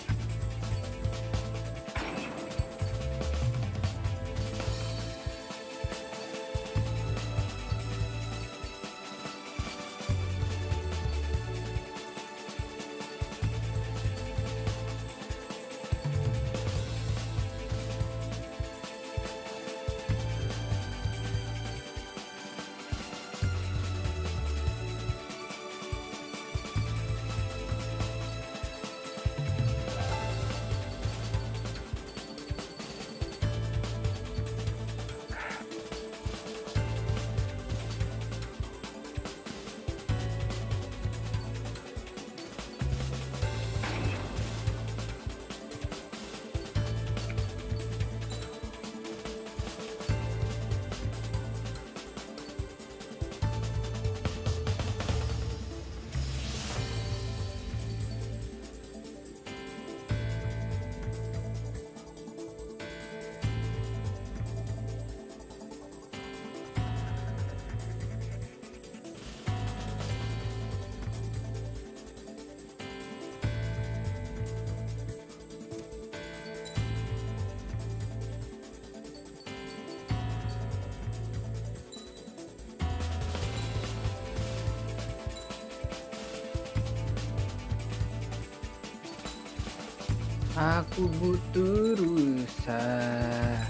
Aku butuh rusak.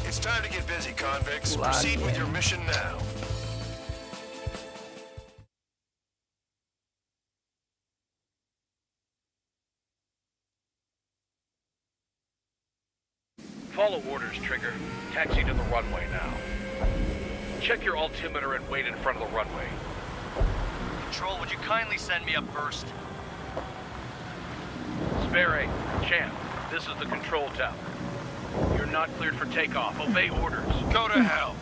It's time to get busy, convicts. Proceed with your mission now. Follow orders, Trigger. Taxi to the runway now. Check your altimeter and wait in front of the runway. Control, would you kindly send me up first? Spare 8, Champ, this is the control tower. You're not cleared for takeoff. Obey orders. Go to hell.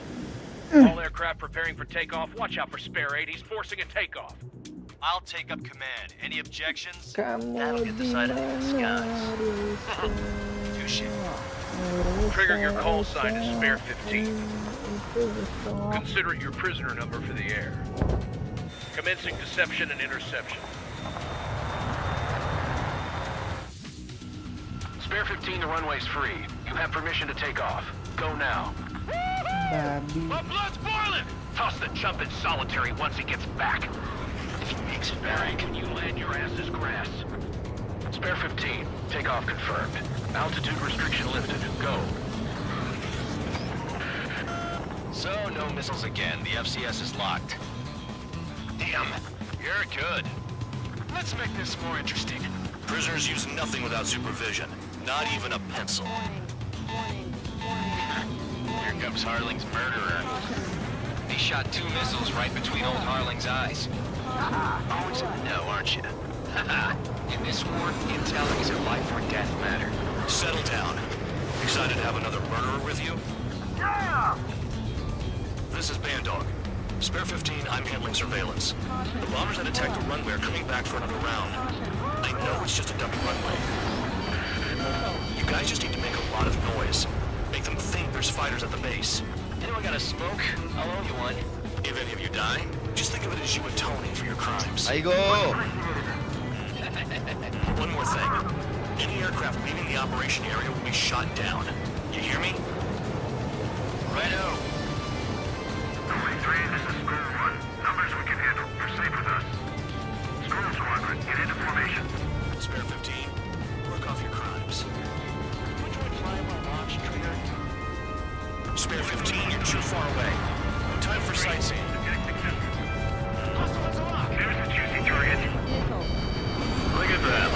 All aircraft preparing for takeoff. Watch out for Spare 8. He's forcing a takeoff. I'll take up command. Any objections? Kamu That'll get decided in the skies. Touche. Trigger, your call sign is Spare 15. Consider it your prisoner number for the air. Commencing deception and interception. Spare 15, the runway's free. You have permission to take off. Go now. Babi. My blood's boiling! Toss the chump in solitary once he gets back. If he makes it back, can you land your ass as grass? Spare 15, takeoff confirmed. Altitude restriction lifted. Go. So, no missiles again. The FCS is locked. Damn, you're good. Let's make this more interesting. Prisoners use nothing without supervision. Not even a pencil. Here comes Harling's murderer. He shot 2 missiles right between old Harling's eyes. Always in the know, aren't you? In this war, intel is a life or death matter. Settle down. Excited to have another murderer with you? Yeah! This is Bandog. Spare 15, I'm handling surveillance. The bombers that attacked the runway are coming back for another round. I know it's just a dummy runway. You guys just need to make a lot of noise. Make them think there's fighters at the base. Anyone got a smoke? I'll owe you one. If any of you die, just think of it as you atoning for your crimes. Ahí go. One more thing. Any aircraft leaving the operation area will be shot down. You hear me? Righto. 3, this is School 1. Numbers we can handle. Proceed with us. School Squadron, get into formation. Spare 15, work off your crimes. Which one fly on launch, Trigger? Spare 15, you're too far away. No time for sightseeing. There's the juicy target. Look at them.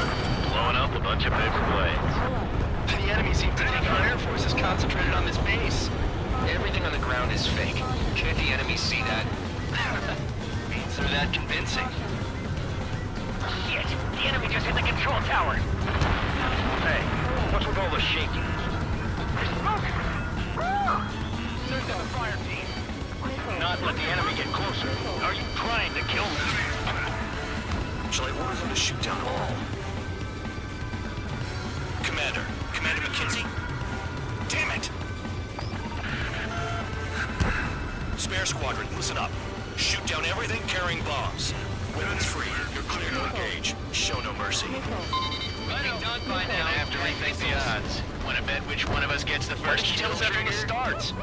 Blowing up a bunch of paper planes. The enemy seems to think our Air Force is concentrated on this base. Everything on the ground is fake. Can't the enemy see that? Means they're that convincing. Shit! The enemy just hit the control tower! Hey, what's with all the shaking? There's smoke! There's the fire team! Not let the enemy get closer. Are you trying to kill me? Shall I order them to shoot down all? Commander McKenzie? Damn it! Spare Squadron, listen up. Shoot down everything carrying bombs. Women's free. You're clear to engage. Show no mercy. Done by now. After we think the odds. Want to bet which one of us gets the Why first did you tell kill us after trigger? this starts?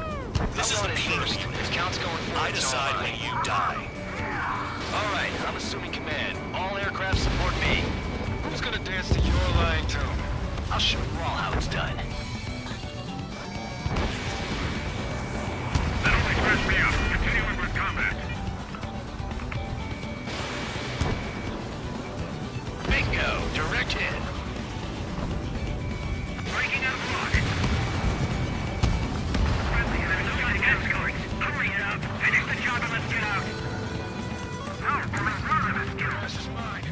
This is the beginning of the counts going forward. I decide when you die. All right, I'm assuming command. All aircraft support me. Who's gonna dance to your line tune? I'll show you all how it's done. That only squares me up. Continuing with combat. Bingo! Direct hit. Breaking out of block. Friendly enemy shooting escorts. Hurry it up. Finish the job and let's get out. Power from in front of us. This is mine.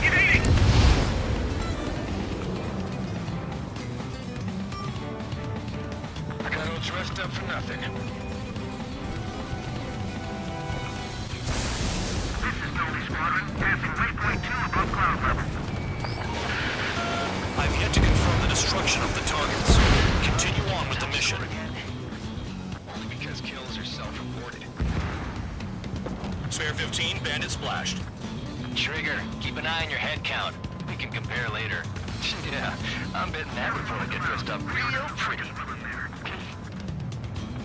Evading! I got all dressed up for nothing. This is Dulu Squadron. Passing waypoint 2 above cloud level. I've yet to confirm the destruction of the targets. Continue on with the mission. Only because kills are self-reported. Spare 15, bandit splashed. Trigger, keep an eye on your head count. We can compare later. Yeah, I'm betting that before I get dressed up real pretty.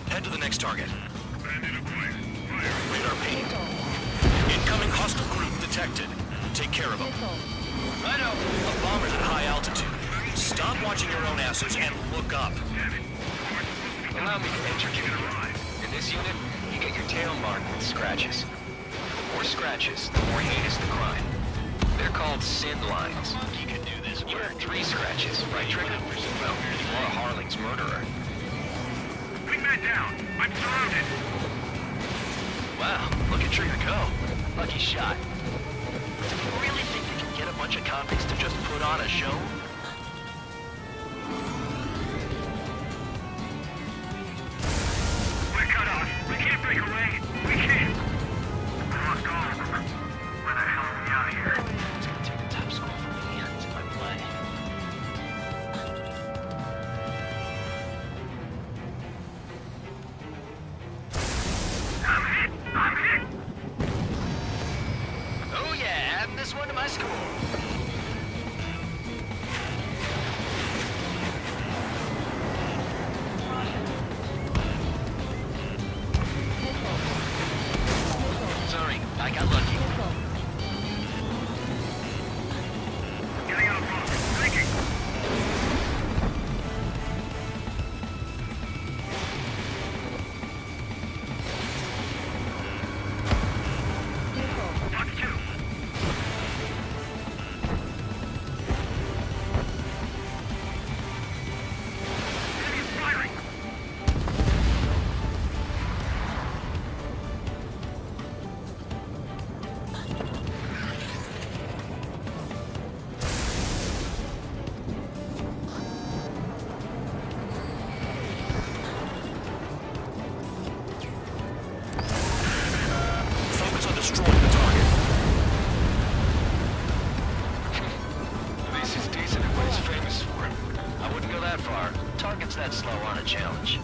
Head to the next target. Radar ping. Incoming hostile group detected. Take care of them. Righto. A bomber's at high altitude. Stop watching your own asses and look up. Allow me to introduce you. In this unit, you get your tail marked with scratches. The more scratches, the more heinous the crime. They're called sin lines. You can do this. You have 3 scratches, right, Trigger? Well, you're a Harling's murderer. Wingman down. I'm surrounded. Wow, look at Trigger go. Lucky shot. Do you really think you can get a bunch of convicts to just put on a show? We're cut off. We can't break away. We can't. We lost all of them. Where the hell are we out of here? It's gonna take the top score from me to my play. I'm hit. Oh yeah, adding this one to my score. Sorry, I got lucky. Getting out of road. Thinking. Touch 2. Enemy is firing. Focus on destroying the target. At least he's decent at what he's famous for. I wouldn't go that far. Targets that slow aren't a challenge.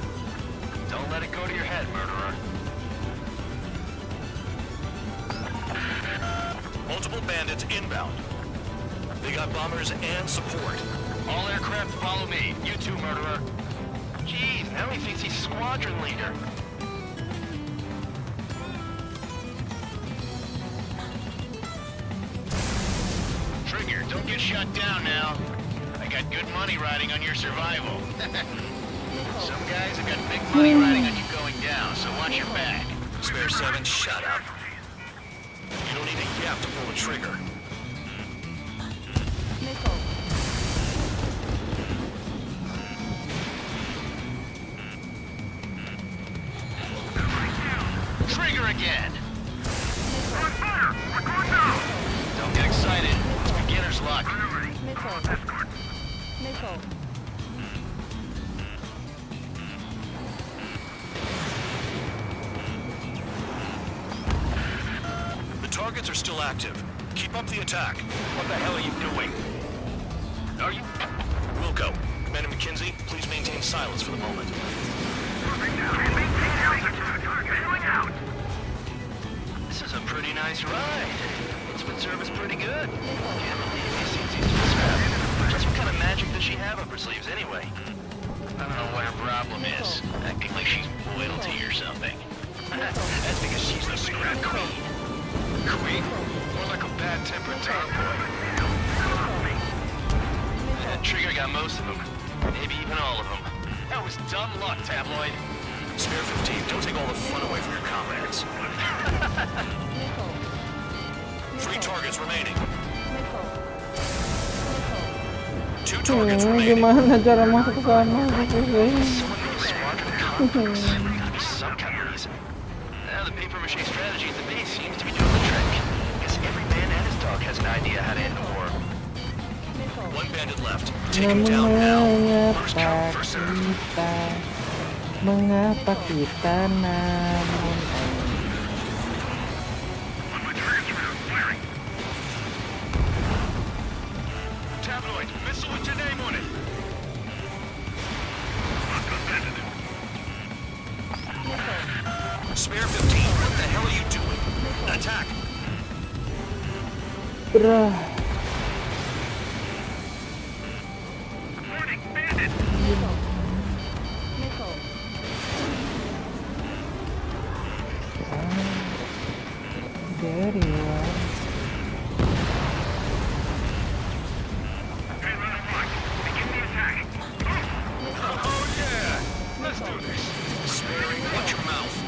Don't let it go to your head, murderer. Multiple bandits inbound. They got bombers and support. All aircraft follow me. You too, murderer. Jeez, now he thinks he's squadron leader. Trigger, don't get shut down now. I got good money riding on your survival. Some guys have got big money riding on you going down, so watch your back. Spare 7, shut up. You don't need a yap to pull the trigger. Trigger again! On fire. We're going down. Don't get excited. It's beginner's luck. Escort. The targets are still active. Keep up the attack. What the hell are you doing? Are you... Wilco, Commander McKenzie, please maintain silence for the moment. This is a pretty nice ride. It's been serviced pretty good. Can't believe he seems easy to scrap. Just what kind of magic does she have up her sleeves anyway? I don't know what her problem is. Acting like she's loyalty or something. That's because she's the scrap queen. Queen? More like a bad-tempered tomboy. Trigger got most of them. Maybe even all of them. That was dumb luck, Tabloid. Spare 15, don't take all the fun away from your comrades. 3 targets remaining. 2 targets remaining. Gimana cara masuk ke sana? Gotta be some kind of reason. Now the paper mache strategy at the base seems to be doing the trick. Guess every man and his dog has an idea how to end the war. 1 bandit left. Take him down now. First come, first serve. Mengapa kita namun Tabloid, missile with your name on it. Spare 15, what the hell are you doing? Attack! Bruh. There you are. Oh yeah! Let's do this. Sparing, watch your mouth.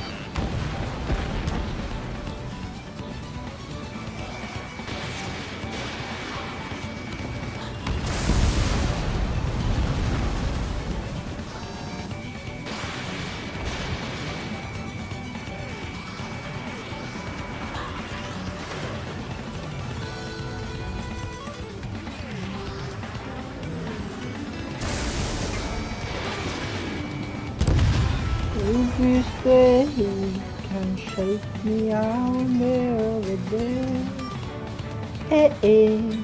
If you stay, you can shake me out there over there. Hey, hey.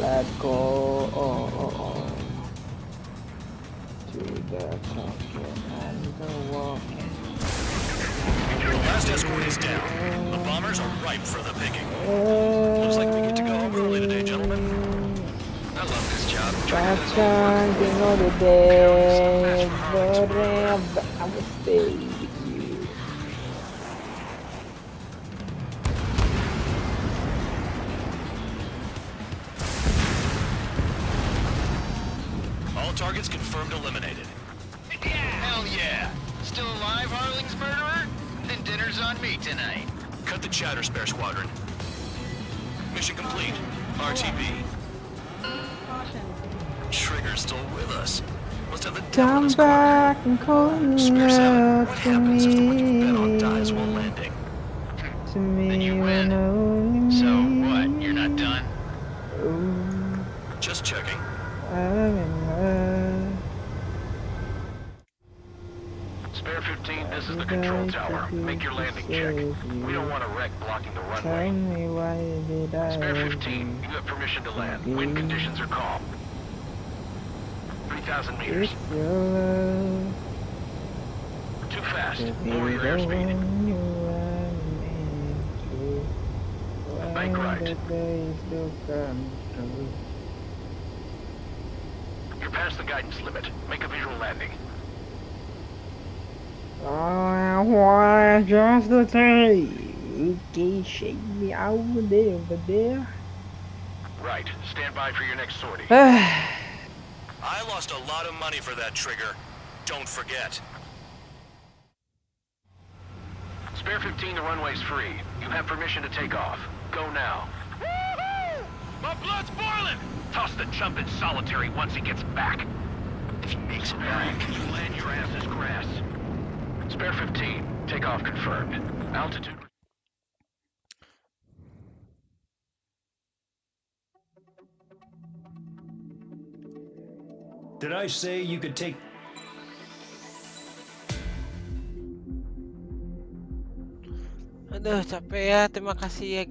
Let go to the chocolate and the walking. The last escort is down. The bombers are ripe for the picking. Looks like we get to go home early today, gentlemen. I love this job. Pacar, you know the day, forever I will stay with you. All targets confirmed eliminated. Hell yeah! Still alive, Harling's murderer? Then dinner's on me tonight. Cut the chatter, Spare Squadron. Mission complete. RTB. Trigger's still with us. Must have the devil in Come his corner. back and call Spare 7, out what to happens if the one you bet on me. dies while landing? To me, Then you when win. only So me. what? You're not done? Ooh, Just checking. I'm in love. Spare 15, this is the control tower. Make your landing check. We don't want a wreck blocking the Tell runway. me why did I Spare ever 15, you have permission to land. Wind conditions are calm. 3,000 meters. It's your love Too fast. to be Lower your the airspeed. one you want me to. Bank When right. the days do come true. You're past the guidance limit. Make a visual landing. I want just the time. You can shake me out there, over there. Right. Stand by for your next sortie. I lost a lot of money for that trigger. Don't forget. Spare 15, the runway's free. You have permission to take off. Go now. Woohoo! My blood's boiling! Toss the chump in solitary once he gets back. If he makes it back, you land your ass as grass. Spare 15, takeoff confirmed. Altitude. Did I say you could take... Aduh, capek ya. Terima kasih ya.